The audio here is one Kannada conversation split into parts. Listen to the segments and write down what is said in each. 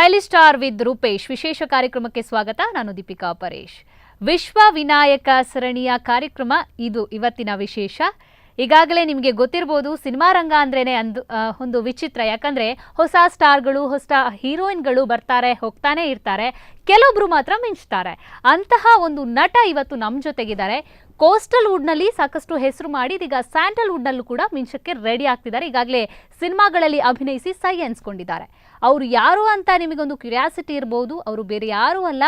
ಸ್ಟೈಲಿಶ್ ಸ್ಟಾರ್ ವಿತ್ ರೂಪೇಶ್ ವಿಶೇಷ ಕಾರ್ಯಕ್ರಮಕ್ಕೆ ಸ್ವಾಗತ. ನಾನು ದೀಪಿಕಾ ಪರೇಶ್. ವಿಶ್ವ ವಿನಾಯಕ ಸರಣಿಯ ಕಾರ್ಯಕ್ರಮ ಇದು ಇವತ್ತಿನ ವಿಶೇಷ. ಈಗಾಗಲೇ ನಿಮಗೆ ಗೊತ್ತಿರಬಹುದು, ಸಿನಿಮಾ ರಂಗ ಅಂದ್ರೇನೆ ಒಂದು ವಿಚಿತ್ರ. ಯಾಕಂದ್ರೆ ಹೊಸ ಸ್ಟಾರ್ಗಳು, ಹೊಸ ಹೀರೋಯಿನ್ಗಳು ಬರ್ತಾರೆ, ಹೋಗ್ತಾನೆ ಇರ್ತಾರೆ. ಕೆಲವೊಬ್ರು ಮಾತ್ರ ಮಿಂಚ್ತಾರೆ. ಅಂತಹ ಒಂದು ನಟ ಇವತ್ತು ನಮ್ಮ ಜೊತೆಗಿದ್ದಾರೆ. ಕೋಸ್ಟಲ್ ವುಡ್ನಲ್ಲಿ ಸಾಕಷ್ಟು ಹೆಸರು ಮಾಡಿ ಇದೀಗ ಸ್ಯಾಂಡಲ್ವುಡ್ನಲ್ಲೂ ಕೂಡ ಮಿಂಚಕ್ಕೆ ರೆಡಿ ಆಗ್ತಿದ್ದಾರೆ. ಈಗಾಗಲೇ ಸಿನಿಮಾಗಳಲ್ಲಿ ಅಭಿನಯಿಸಿ ಸೈ ಅನ್ಸ್ಕೊಂಡಿದ್ದಾರೆ. ಅವರು ಯಾರು ಅಂತ ನಿಮಗೊಂದು ಕ್ಯೂರಿಯಾಸಿಟಿ ಇರಬಹುದು. ಅವರು ಬೇರೆ ಯಾರು ಅಲ್ಲ,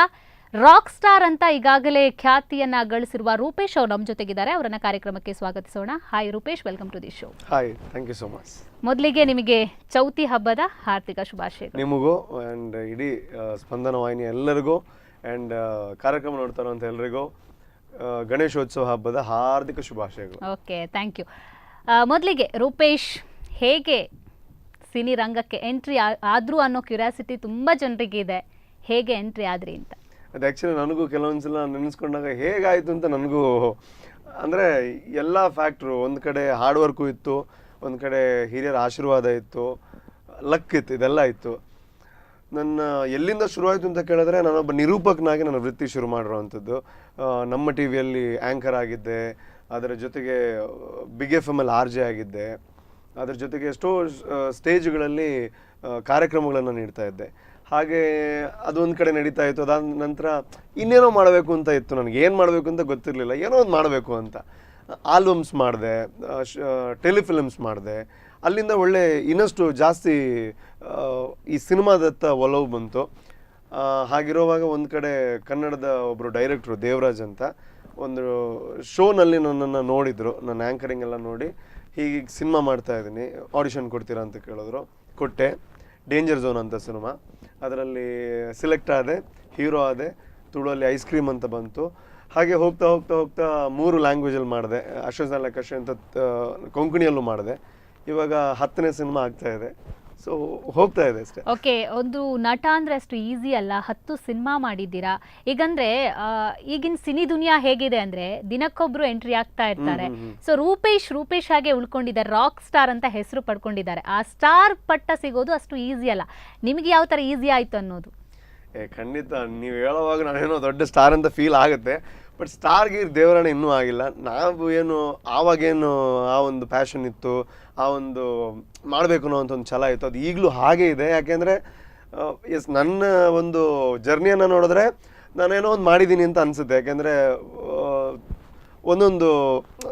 ರಾಕ್ ಸ್ಟಾರ್ ಅಂತ ಈಗಾಗಲೇ ಖ್ಯಾತಿಯನ್ನ ಗಳಿಸಿರುವ ರೂಪೇಶ್ ಅವರು ನಮ್ಮ ಜೊತೆಗಿದ್ದಾರೆ. ಅವರನ್ನ ಕಾರ್ಯಕ್ರಮಕ್ಕೆ ಸ್ವಾಗತಿಸೋಣ. Hi Rupesh, welcome to the show. Hi, thank you so much. ಮೊದಲಿಗೆ ನಿಮಗೆ ಚೌತಿ ಹಬ್ಬದ ಹಾರ್ದಿಕ ಶುಭಾಶಯಗಳು. ನಿಮಗೂ ಆ್ಯಂಡ್ ಇಡೀ ಸ್ಪಂದನ ವಾಹಿನಿ ಎಲ್ಲರಿಗೂ ಆ್ಯಂಡ್ ಕಾರ್ಯಕ್ರಮ ನೋಡ್ತಾ ಇರೋಂಥ ಎಲ್ಲರಿಗೂ ಗಣೇಶೋತ್ಸವ ಹಬ್ಬದ ಹಾರ್ದಿಕ ಶುಭಾಶಯಗಳು. Okay, thank you. ಮೊದಲಿಗೆ ರೂಪೇಶ್ ಹೇಗೆ ಸಿನಿ ರಂಗಕ್ಕೆ ಎಂಟ್ರಿ ಆದ್ರು ಅನ್ನೋ ಕ್ಯೂರಿಯಾಸಿಟಿ ತುಂಬ ಜನರಿಗೆ ಇದೆ. ಹೇಗೆ ಎಂಟ್ರಿ ಆದ್ರಿ ಅಂತ? ಅದು ಆ್ಯಕ್ಚುಲಿ ನನಗೂ ಕೆಲವೊಂದ್ಸಲ ನೆನೆಸ್ಕೊಂಡಾಗ ಹೇಗಾಯಿತು ಅಂತ ನನಗೂ, ಅಂದರೆ ಎಲ್ಲ ಫ್ಯಾಕ್ಟ್ರು, ಒಂದು ಕಡೆ ಹಾರ್ಡ್ ವರ್ಕು ಇತ್ತು, ಒಂದು ಕಡೆ ಹಿರಿಯರ ಆಶೀರ್ವಾದ ಇತ್ತು, ಲಕ್ ಇತ್ತು, ಇದೆಲ್ಲ ಇತ್ತು. ನನ್ನ ಎಲ್ಲಿಂದ ಶುರುವಾಯಿತು ಅಂತ ಕೇಳಿದ್ರೆ, ನಾನೊಬ್ಬ ನಿರೂಪಕನಾಗಿ ನನ್ನ ವೃತ್ತಿ ಶುರು ಮಾಡಿರೋವಂಥದ್ದು. ನಮ್ಮ ಟಿ ವಿಯಲ್ಲಿ ಆ್ಯಂಕರ್ ಆಗಿದ್ದೆ, ಅದರ ಜೊತೆಗೆ ಬಿಗ್ ಎಫ್ ಎಮ್ ಅಲ್ಲಿ RJ ಆಗಿದ್ದೆ, ಅದರ ಜೊತೆಗೆ ಎಷ್ಟೋ ಸ್ಟೇಜ್ಗಳಲ್ಲಿ ಕಾರ್ಯಕ್ರಮಗಳನ್ನು ನೀಡ್ತಾ ಇದ್ದೆ. ಹಾಗೆ ಅದೊಂದು ಕಡೆ ನಡೀತಾ ಇತ್ತು. ಅದಾದ ನಂತರ ಇನ್ನೇನೋ ಮಾಡಬೇಕು ಅಂತ ಇತ್ತು. ನನಗೆ ಏನು ಮಾಡಬೇಕು ಅಂತ ಗೊತ್ತಿರಲಿಲ್ಲ. ಏನೋ ಒಂದು ಮಾಡಬೇಕು ಅಂತ ಆಲ್ಬಮ್ಸ್ ಮಾಡಿದೆ, ಟೆಲಿಫಿಲ್ಮ್ಸ್ ಮಾಡಿದೆ. ಅಲ್ಲಿಂದ ಒಳ್ಳೆ ಇನ್ನಷ್ಟು ಜಾಸ್ತಿ ಈ ಸಿನಿಮಾದತ್ತ ಒಲವು ಬಂತು. ಹಾಗಿರುವಾಗ ಒಂದು ಕಡೆ ಕನ್ನಡದ ಒಬ್ಬರು ಡೈರೆಕ್ಟ್ರು ದೇವರಾಜ್ ಅಂತ ಒಂದು ಶೋನಲ್ಲಿ ನನ್ನನ್ನು ನೋಡಿದರು. ನನ್ನ ಆ್ಯಂಕರಿಂಗ್ ಎಲ್ಲ ನೋಡಿ, ಹೀಗೆ ಸಿನಿಮಾ ಮಾಡ್ತಾ ಇದ್ದೀನಿ, ಆಡಿಷನ್ ಕೊಡ್ತೀರಾ ಅಂತ ಕೇಳಿದ್ರು. ಕೊಟ್ಟೆ. ಡೇಂಜರ್ ಝೋನ್ ಅಂತ ಸಿನಿಮಾ, ಅದರಲ್ಲಿ ಸೆಲೆಕ್ಟ್ ಆದೆ, ಹೀರೋ ಆದೆ. ತುಳುವಲ್ಲಿ ಐಸ್ ಕ್ರೀಮ್ ಅಂತ ಬಂತು. ಹಾಗೆ ಹೋಗ್ತಾ ಹೋಗ್ತಾ ಹೋಗ್ತಾ 3 ಲ್ಯಾಂಗ್ವೇಜಲ್ಲಿ ಮಾಡಿದೆ. ಅಶ್ವಸನ ಕಷೆ ಅಂತ ಕೊಂಕಣಿಯಲ್ಲೂ ಮಾಡಿದೆ. ಇವಾಗ 10ನೇ ಸಿನಿಮಾ ಆಗ್ತಾ ಇದೆ. ಸೊ ಹೋಗ್ತಾ ಇದೆ ಅಷ್ಟೇ. ಓಕೆ, ಒಂದು ನಟ ಅಂದ್ರೆ ಅಷ್ಟು ಈಸಿ ಅಲ್ಲ. 10 ಸಿನಿಮಾ ಮಾಡಿದ್ದೀರಾ. ಈಗಂದ್ರೆ ಈಗಿನ ಸಿನಿ ದುನಿಯಾ ಹೇಗಿದೆ ಅಂದ್ರೆ ದಿನಕ್ಕೊಬ್ರು ಎಂಟ್ರಿ ಆಗ್ತಾ ಇರ್ತಾರೆ. ಸೊ ರೂಪೇಶ್ ಹಾಗೆ ಉಳ್ಕೊಂಡಿದ್ದಾರೆ, ರಾಕ್ ಸ್ಟಾರ್ ಅಂತ ಹೆಸರು ಪಡ್ಕೊಂಡಿದ್ದಾರೆ. ಆ ಸ್ಟಾರ್ ಪಟ್ಟ ಸಿಗೋದು ಅಷ್ಟು ಈಸಿ ಅಲ್ಲ. ನಿಮ್ಗೆ ಯಾವ ತರ ಈಸಿ ಆಯ್ತು ಅನ್ನೋದು? ಖಂಡಿತ ನೀವು ಹೇಳೋವಾಗ ನಾನೇನೋ ದೊಡ್ಡ ಸ್ಟಾರ್ ಅಂತ ಫೀಲ್ ಆಗುತ್ತೆ. ಬಟ್ ಸ್ಟಾರ್ಗೆ ದೇವರಾಣೆ ಇನ್ನೂ ಆಗಿಲ್ಲ. ನಾವು ಏನು ಆವಾಗೇನು ಆ ಒಂದು ಪ್ಯಾಷನ್ ಇತ್ತು, ಆ ಒಂದು ಮಾಡಬೇಕು ಅನ್ನೋ ಒಂದು ಛಲ ಇತ್ತು, ಅದು ಈಗಲೂ ಹಾಗೇ ಇದೆ. ಯಾಕೆಂದರೆ ನನ್ನ ಒಂದು ಜರ್ನಿಯನ್ನು ನೋಡಿದ್ರೆ ನಾನೇನೋ ಒಂದು ಮಾಡಿದ್ದೀನಿ ಅಂತ ಅನಿಸುತ್ತೆ. ಯಾಕೆಂದರೆ ಒಂದೊಂದು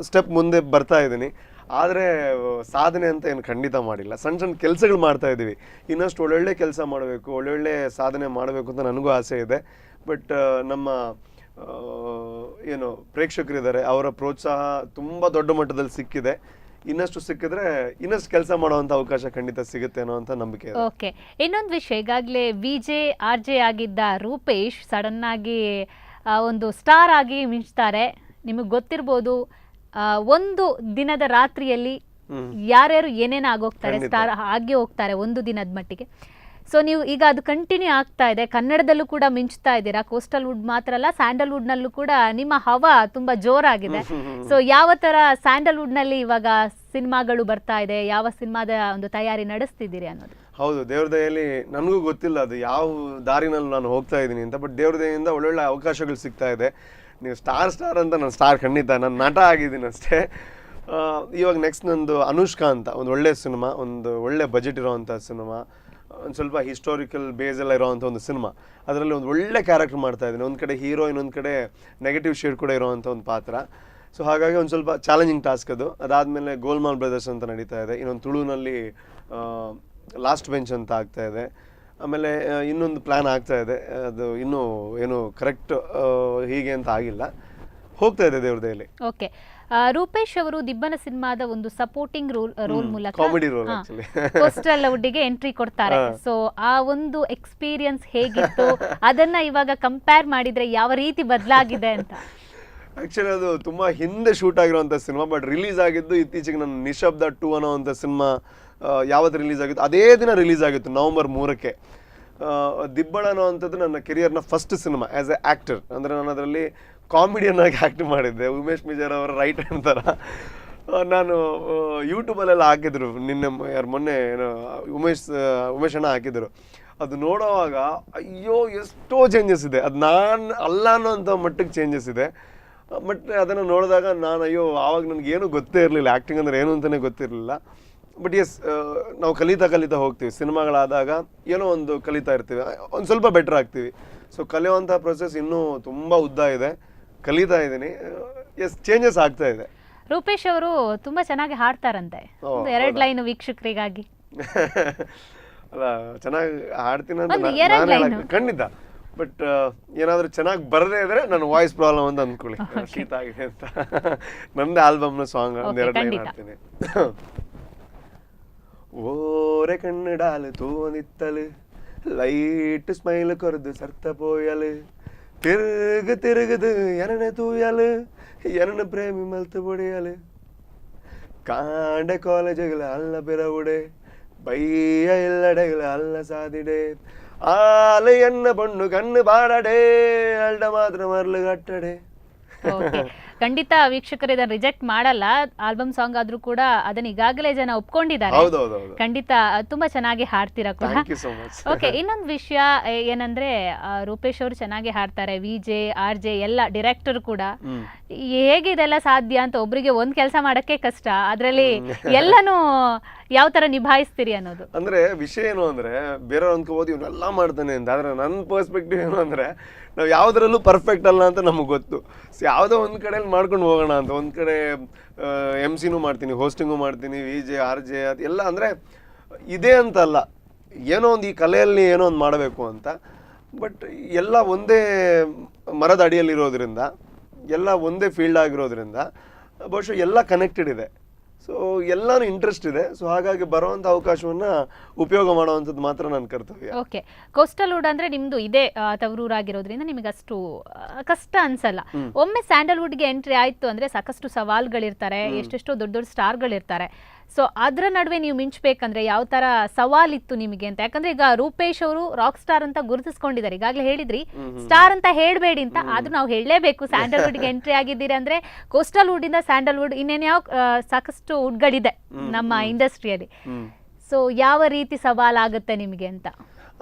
ಸ್ಟೆಪ್ ಮುಂದೆ ಬರ್ತಾ ಇದ್ದೀನಿ. ಆದರೆ ಸಾಧನೆ ಅಂತ ಏನು ಖಂಡಿತ ಮಾಡಿಲ್ಲ. ಸಣ್ಣ ಸಣ್ಣ ಕೆಲಸಗಳು ಮಾಡ್ತಾ ಇದ್ದೀವಿ. ಇನ್ನಷ್ಟು ಒಳ್ಳೊಳ್ಳೆ ಕೆಲಸ ಮಾಡಬೇಕು, ಒಳ್ಳೊಳ್ಳೆ ಸಾಧನೆ ಮಾಡಬೇಕು ಅಂತ ನನಗೂ ಆಸೆ ಇದೆ. ಬಟ್ ನಮ್ಮ ಏನು ಪ್ರೇಕ್ಷಕರಿದ್ದಾರೆ, ಅವರ ಪ್ರೋತ್ಸಾಹ ತುಂಬ ದೊಡ್ಡ ಮಟ್ಟದಲ್ಲಿ ಸಿಕ್ಕಿದೆ. ಇನ್ನಷ್ಟು ಸಿಕ್ಕಿದ್ರೆ ಇನ್ನಷ್ಟು ಕೆಲಸ ಮಾಡುವಂಥ ಅವಕಾಶ ಖಂಡಿತ ಸಿಗುತ್ತೆ ಅನ್ನೋ ಅಂತ ನಂಬಿಕೆ ಇದೆ. ಓಕೆ, ಇನ್ನೊಂದು ವಿಷಯ, ಈಗಾಗಲೇ VJ RJ ಆಗಿದ್ದ ರೂಪೇಶ್ ಸಡನ್ ಆಗಿ ಒಂದು ಸ್ಟಾರ್ ಆಗಿ ಮಿಂಚ್ತಾರೆ. ನಿಮಗೆ ಗೊತ್ತಿರ್ಬೋದು, ಒಂದು ದಿನದ ರಾತ್ರಿಯಲ್ಲಿ ಯಾರ್ಯಾರು ಏನೇನು ಆಗೋಗ್ತಾರೆ, ಸ್ಟಾರ್ ಆಗಿ ಹೋಗ್ತಾರೆ ಒಂದು ದಿನದ ಮಟ್ಟಿಗೆ. ಸೊ ನೀವು ಈಗ ಅದು ಕಂಟಿನ್ಯೂ ಆಗ್ತಾ ಇದೆ. ಕನ್ನಡದಲ್ಲೂ ಕೂಡ ಮಿಂಚ್ತಾ ಇದ್ದೀರಾ. ಕೋಸ್ಟಲ್ ವುಡ್ ಮಾತ್ರ ಅಲ್ಲ, ಸ್ಯಾಂಡಲ್ವುಡ್ನಲ್ಲೂ ಕೂಡ ನಿಮ್ಮ ಹವಾ ತುಂಬ ಜೋರಾಗಿದೆ. ಸೊ ಯಾವ ಥರ ಸ್ಯಾಂಡಲ್ವುಡ್ನಲ್ಲಿ ಇವಾಗ ಸಿನಿಮಾಗಳು ಬರ್ತಾ ಇದೆ, ಯಾವ ಸಿನಿಮಾದ ಒಂದು ತಯಾರಿ ನಡೆಸ್ತಿದ್ದೀರಿ ಅನ್ನೋದು? ಹೌದು, ದೇವ್ರ ದಯೆಯಲ್ಲಿ ನನಗೂ ಗೊತ್ತಿಲ್ಲ ಅದು ಯಾವ ದಾರಿನಲ್ಲಿ ನಾನು ಹೋಗ್ತಾ ಇದ್ದೀನಿ ಅಂತ. ಬಟ್ ದೇವ್ರ ದಯೆಯಿಂದ ಒಳ್ಳೊಳ್ಳೆ ಅವಕಾಶಗಳು ಸಿಗ್ತಾ ಇದೆ. ನೀವು ಸ್ಟಾರ್ ಅಂತ, ನಾನು ಸ್ಟಾರ್ ಖಂಡಿತ, ನಾನು ನಟ ಆಗಿದ್ದೀನಿ ಅಷ್ಟೇ. ಇವಾಗ ನೆಕ್ಸ್ಟ್ ನಂದು ಅನುಷ್ಕಾ ಅಂತ ಒಂದು ಒಳ್ಳೆ ಸಿನಿಮಾ, ಒಂದು ಒಳ್ಳೆ ಬಜೆಟ್ ಇರೋವಂಥ ಸಿನಿಮಾ, ಒಂದು ಸ್ವಲ್ಪ ಹಿಸ್ಟೋರಿಕಲ್ ಬೇಸ್ ಎಲ್ಲ ಇರೋವಂಥ ಒಂದು ಸಿನಿಮಾ. ಅದರಲ್ಲಿ ಒಂದು ಒಳ್ಳೆ ಕ್ಯಾರೆಕ್ಟರ್ ಮಾಡ್ತಾ ಇದ್ದೀನಿ. ಒಂದು ಕಡೆ ಹೀರೋ, ಇನ್ನೊಂದು ಕಡೆ ನೆಗೆಟಿವ್ ಶೇಡ್ ಕೂಡ ಇರೋವಂಥ ಒಂದು ಪಾತ್ರ. ಸೊ ಹಾಗಾಗಿ ಒಂದು ಸ್ವಲ್ಪ ಚಾಲೆಂಜಿಂಗ್ ಟಾಸ್ಕ್ ಅದು. ಅದಾದಮೇಲೆ ಗೋಲ್ಮಾಲ್ ಬ್ರದರ್ಸ್ ಅಂತ ನಡೀತಾ ಇದೆ. ಇನ್ನೊಂದು ತುಳುನಲ್ಲಿ ಲಾಸ್ಟ್ ಬೆಂಚ್ ಅಂತ ಆಗ್ತಾ ಇದೆ. ಆಮೇಲೆ ಇನ್ನೊಂದು ಪ್ಲ್ಯಾನ್ ಆಗ್ತಾ ಇದೆ. ಅದು ಇನ್ನೂ ಏನು ಕರೆಕ್ಟ್ ಹೀಗೆ ಅಂತ ಆಗಿಲ್ಲ, ಹೋಗ್ತಾ ಇದೆ ದೇವ್ರ ದಯೆಯಲ್ಲಿ. ಓಕೆ, ರೂಪೇಶ್ ಅವರು ದಿಬ್ಬನ ಸಿನಿಮಾದ ಒಂದು ಸಪೋರ್ಟಿಂಗ್ ರೋಲ್ ಮೂಲಕ ಕಾಮಿಡಿ ರೋಲ್ ಕೋಸ್ಟಲ್ ವುಡ್ಗೆ ಎಂಟ್ರಿ ಕೊಡ್ತಾರೆ. ಸೊ ಆ ಒಂದು ಎಕ್ಸ್ಪೀರಿಯನ್ಸ್ ಹೇಗಿತ್ತು, ಅದನ್ನ ಇವಾಗ ಕಂಪೇರ್ ಮಾಡಿದ್ರೆ ಯಾವ ರೀತಿ ಬದಲಾಗಿದೆ ಅಂತ? ಆ್ಯಕ್ಚುಲಿ ಅದು ತುಂಬ ಹಿಂದೆ ಶೂಟ್ ಆಗಿರೋವಂಥ ಸಿನಿಮಾ. ಬಟ್ ರಿಲೀಸ್ ಆಗಿದ್ದು ಇತ್ತೀಚೆಗೆ ನನ್ನ ನಿಶಬ್ದ 2 ಅನ್ನೋವಂಥ ಸಿನಿಮಾ ಯಾವತ್ತು ರಿಲೀಸ್ ಆಗಿತ್ತು ಅದೇ ದಿನ ರಿಲೀಸ್ ಆಗಿತ್ತು, ನವೆಂಬರ್ 3ಕ್ಕೆ. ದಿಬ್ಬಣ ಅನ್ನೋವಂಥದ್ದು ನನ್ನ ಕೆರಿಯರ್ನ first cinema as a actor. ಅಂದರೆ ನಾನು ಅದರಲ್ಲಿ ಕಾಮಿಡಿಯನ್ ಆಗಿ ಆ್ಯಕ್ಟ್ ಮಾಡಿದ್ದೆ. ಉಮೇಶ್ ಮಿಜರ್ ಅವರ ರೈಟ್ ಹ್ಯಾಂಡ್ ಥರ. ನಾನು ಯೂಟ್ಯೂಬಲ್ಲೆಲ್ಲ ಹಾಕಿದ್ರು, ಮೊನ್ನೆ ಏನೋ ಉಮೇಶ್ ಅಣ್ಣ ಹಾಕಿದ್ರು. ಅದು ನೋಡೋವಾಗ ಅಯ್ಯೋ ಎಷ್ಟೋ ಚೇಂಜಸ್ ಇದೆ, ಅದು ನಾನು ಅಲ್ಲ ಅನ್ನೋಂಥ ಮಟ್ಟಿಗೆ ಚೇಂಜಸ್ ಇದೆ. ಬಟ್ ಅದನ್ನು ನೋಡಿದಾಗ ನಾನು ಅಯ್ಯೋ ಆವಾಗ ನನಗೇನು ಗೊತ್ತೇ ಇರಲಿಲ್ಲ, ಆ್ಯಕ್ಟಿಂಗ್ ಅಂದರೆ ಏನು ಅಂತಲೇ ಗೊತ್ತಿರಲಿಲ್ಲ. ಬಟ್ ಎಸ್, ನಾವು ಕಲಿತಾ ಹೋಗ್ತೀವಿ, ಸಿನಿಮಾಗಳಾದಾಗ ಏನೋ ಒಂದು ಕಲಿತಾ ಇರ್ತೀವಿ, ಒಂದು ಸ್ವಲ್ಪ ಬೆಟರ್ ಆಗ್ತೀವಿ. ಸೊ ಕಲಿಯುವಂಥ ಪ್ರೊಸೆಸ್ ಇನ್ನೂ ತುಂಬ ಉದ್ದ ಇದೆ, ಕಲಿತಾ ಇದ್ದೀನಿ. ಎಸ್, ಚೇಂಜಸ್ ಆಗ್ತಾ ಇದೆ. ರೂಪೇಶ್ ಅವರು ತುಂಬಾ ಚೆನ್ನಾಗಿ ಹಾಡ್ತಾರಂತೆ, ಒಂದು 2 ಲೈನ್ ವೀಕ್ಷಕರಿಗಾಗಿ. ಅಲ್ಲ, ಚೆನ್ನಾಗಿ ಹಾಡ್ತೀನಿ ಅಂತ ಒಂದು ನಾನು 2 ಲೈನ್ ಖಂಡಿತ. ಬಟ್ ಏನಾದರೂ ಚೆನ್ನಾಗಿ ಬರದೇ ಇದ್ರೆ ನನ್ನ ವಾಯ್ಸ್ ಪ್ರಾಬ್ಲಮ್ ಅಂತ ಅಂದ್ಕೊಳ್ಳಿ, ಶೀತ ಆಗಿದೆ ಅಂತ. ನಂದೇ ಆಲ್ಬಮ್ನ ಸಾಂಗ್ ಒಂದು 2 ಲೈನ್ ಹಾಡ್ತೀನಿ. ഓരെ കണ്ണിടാല് തൂവനിത്തല് ലൈറ്റ് സ്മൈല് കൊറുത് സർത്ത പോയാല് തിരുകുത് എന്നെ തൂയാല് എന്നെ പ്രേമി മൽത്ത് പൊടിയാല് കാണ്ട കോളേജുകള് അല്ല പിറവുടെ ബയ്യ ഇല്ലടകള് അല്ല സാധിടെ ആല് എന്ന പൊണ്ണു കണ്ണ് പാടടേ അൾടെ മാത്രം മറല് കട്ടടേ. ಖಂಡಿತ ವೀಕ್ಷಕರು ಇದನ್ನ ರಿಜೆಕ್ಟ್ ಮಾಡಲ್ಲ, ಆಲ್ಬಮ್ ಸಾಂಗ್ ಆದ್ರೂ ಕೂಡ ಅದನ್ನ ಈಗಾಗಲೇ ಜನ ಒಪ್ಕೊಂಡಿದ್ದಾರೆ. ಖಂಡಿತ ತುಂಬಾ ಚೆನ್ನಾಗಿ ಹಾಡ್ತೀರಾ ಕೂಡ. ಓಕೆ, ಇನ್ನೊಂದು ವಿಷಯ ಏನಂದ್ರೆ ರೂಪೇಶ್ ಅವರು ಚೆನ್ನಾಗಿ ಹಾಡ್ತಾರೆ, ವಿಜೆ RJ ಎಲ್ಲ ಡೈರೆಕ್ಟರ್ ಕೂಡ. ಹೇಗೆ ಇದೆಲ್ಲ ಸಾಧ್ಯ ಅಂತ ಒಬ್ರಿಗೆ ಒಂದ್ ಕೆಲಸ ಮಾಡಕ್ಕೆ ಕಷ್ಟ, ಅದ್ರಲ್ಲಿ ಎಲ್ಲಾನು ಯಾವ ತರ ನಿಭಾಯಿಸ್ತೀರಿ ಅನ್ನೋದು. ಅಂದ್ರೆ ವಿಷಯ ಏನು ಅಂದ್ರೆ ಬೇರೆಯವ್ರು ಅನ್ಕೋಬಹುದು ಇವನ್ನೆಲ್ಲ ಮಾಡ್ತಾನೆ ಅಂತ, ಆದ್ರೆ ನನ್ನ ಪರ್ಸ್ಪೆಕ್ಟಿವ್ ಏನು ಅಂದ್ರೆ ನಾವು ಯಾವ್ದ್ರಲ್ಲೂ ಪರ್ಫೆಕ್ಟ್ ಅಲ್ಲ ಅಂತ ನಮಗೆ ಗೊತ್ತು. ಯಾವುದೋ ಒಂದ್ ಕಡೆಯಲ್ಲಿ ಮಾಡ್ಕೊಂಡು ಹೋಗೋಣ ಅಂತ. ಒಂದ್ ಕಡೆ MC ಮಾಡ್ತೀನಿ, ಹೋಸ್ಟಿಂಗು ಮಾಡ್ತೀನಿ, VJ RJ ಅದೆಲ್ಲ ಅಂದ್ರೆ ಇದೇ ಅಂತ ಅಲ್ಲ, ಏನೋ ಒಂದು ಈ ಕಲೆಯಲ್ಲಿ ಏನೋ ಒಂದು ಮಾಡಬೇಕು ಅಂತ. ಬಟ್ ಎಲ್ಲ ಒಂದೇ ಮರದ ಅಡಿಯಲ್ಲಿರೋದ್ರಿಂದ, ಎಲ್ಲ ಒಂದೇ ಫೀಲ್ಡ್ ಆಗಿರೋದ್ರಿಂದ ಬಹುಶಃ ಎಲ್ಲ ಕನೆಕ್ಟೆಡ್ ಇದೆ. ಸೊ ಎಲ್ಲಾನು ಇಂಟ್ರೆಸ್ಟ್ ಇದೆ. ಸೊ ಹಾಗಾಗಿ ಬರುವಂತ ಅವಕಾಶವನ್ನ ಉಪಯೋಗ ಮಾಡುವಂಥದ್ದು ಮಾತ್ರ ನನ್ನ ಕರ್ತವ್ಯ. ಓಕೆ, ಕೋಸ್ಟಲ್ ವುಡ್ ಅಂದ್ರೆ ನಿಮ್ದು ಇದೇ ತವರೂರಾಗಿರೋದ್ರಿಂದ ನಿಮಗೆ ಅಷ್ಟು ಕಷ್ಟ ಅನ್ಸಲ್ಲ. ಒಮ್ಮೆ ಸ್ಯಾಂಡಲ್ವುಡ್ಗೆ ಎಂಟ್ರಿ ಆಯ್ತು ಅಂದ್ರೆ ಸಾಕಷ್ಟು ಸವಾಲ್ಗಳಿರ್ತಾರೆ, ಎಷ್ಟೆಷ್ಟೋ ದೊಡ್ಡ ದೊಡ್ಡ ಸ್ಟಾರ್ಗಳಿರ್ತಾರೆ. ಸೊ ಅದ್ರ ನಡುವೆ ನೀವು ಮಿಂಚ್ಬೇಕಂದ್ರೆ ಯಾವ ತರ ಸವಾಲಿತ್ತು ನಿಮಗೆ ಅಂತ? ಯಾಕಂದ್ರೆ ಈಗ ರೂಪೇಶ್ ಅವರು ರಾಕ್ ಸ್ಟಾರ್ ಅಂತ ಗುರುತಿಸ್ಕೊಂಡಿದ್ದಾರೆ, ಈಗಾಗಲೇ ಹೇಳಿದ್ರಿ ಸ್ಟಾರ್ ಅಂತ ಹೇಳ್ಬೇಡಿ ಅಂತ, ಆದ್ರೂ ನಾವು ಹೇಳಲೇಬೇಕು. ಸ್ಯಾಂಡಲ್ವುಡ್ಗೆ ಎಂಟ್ರಿ ಆಗಿದ್ದೀರಿ ಅಂದ್ರೆ ಕೋಸ್ಟಲ್ ವುಡ್ ಇಂದ ಸ್ಯಾಂಡಲ್ವುಡ್ ಇನ್ನೇನು ಯಾವ ಸಾಕಷ್ಟು ವುಡ್ಗಳಿದೆ ನಮ್ಮ ಇಂಡಸ್ಟ್ರಿಯಲ್ಲಿ. ಸೊ ಯಾವ ರೀತಿ ಸವಾಲಾಗುತ್ತೆ ನಿಮಗೆ ಅಂತ?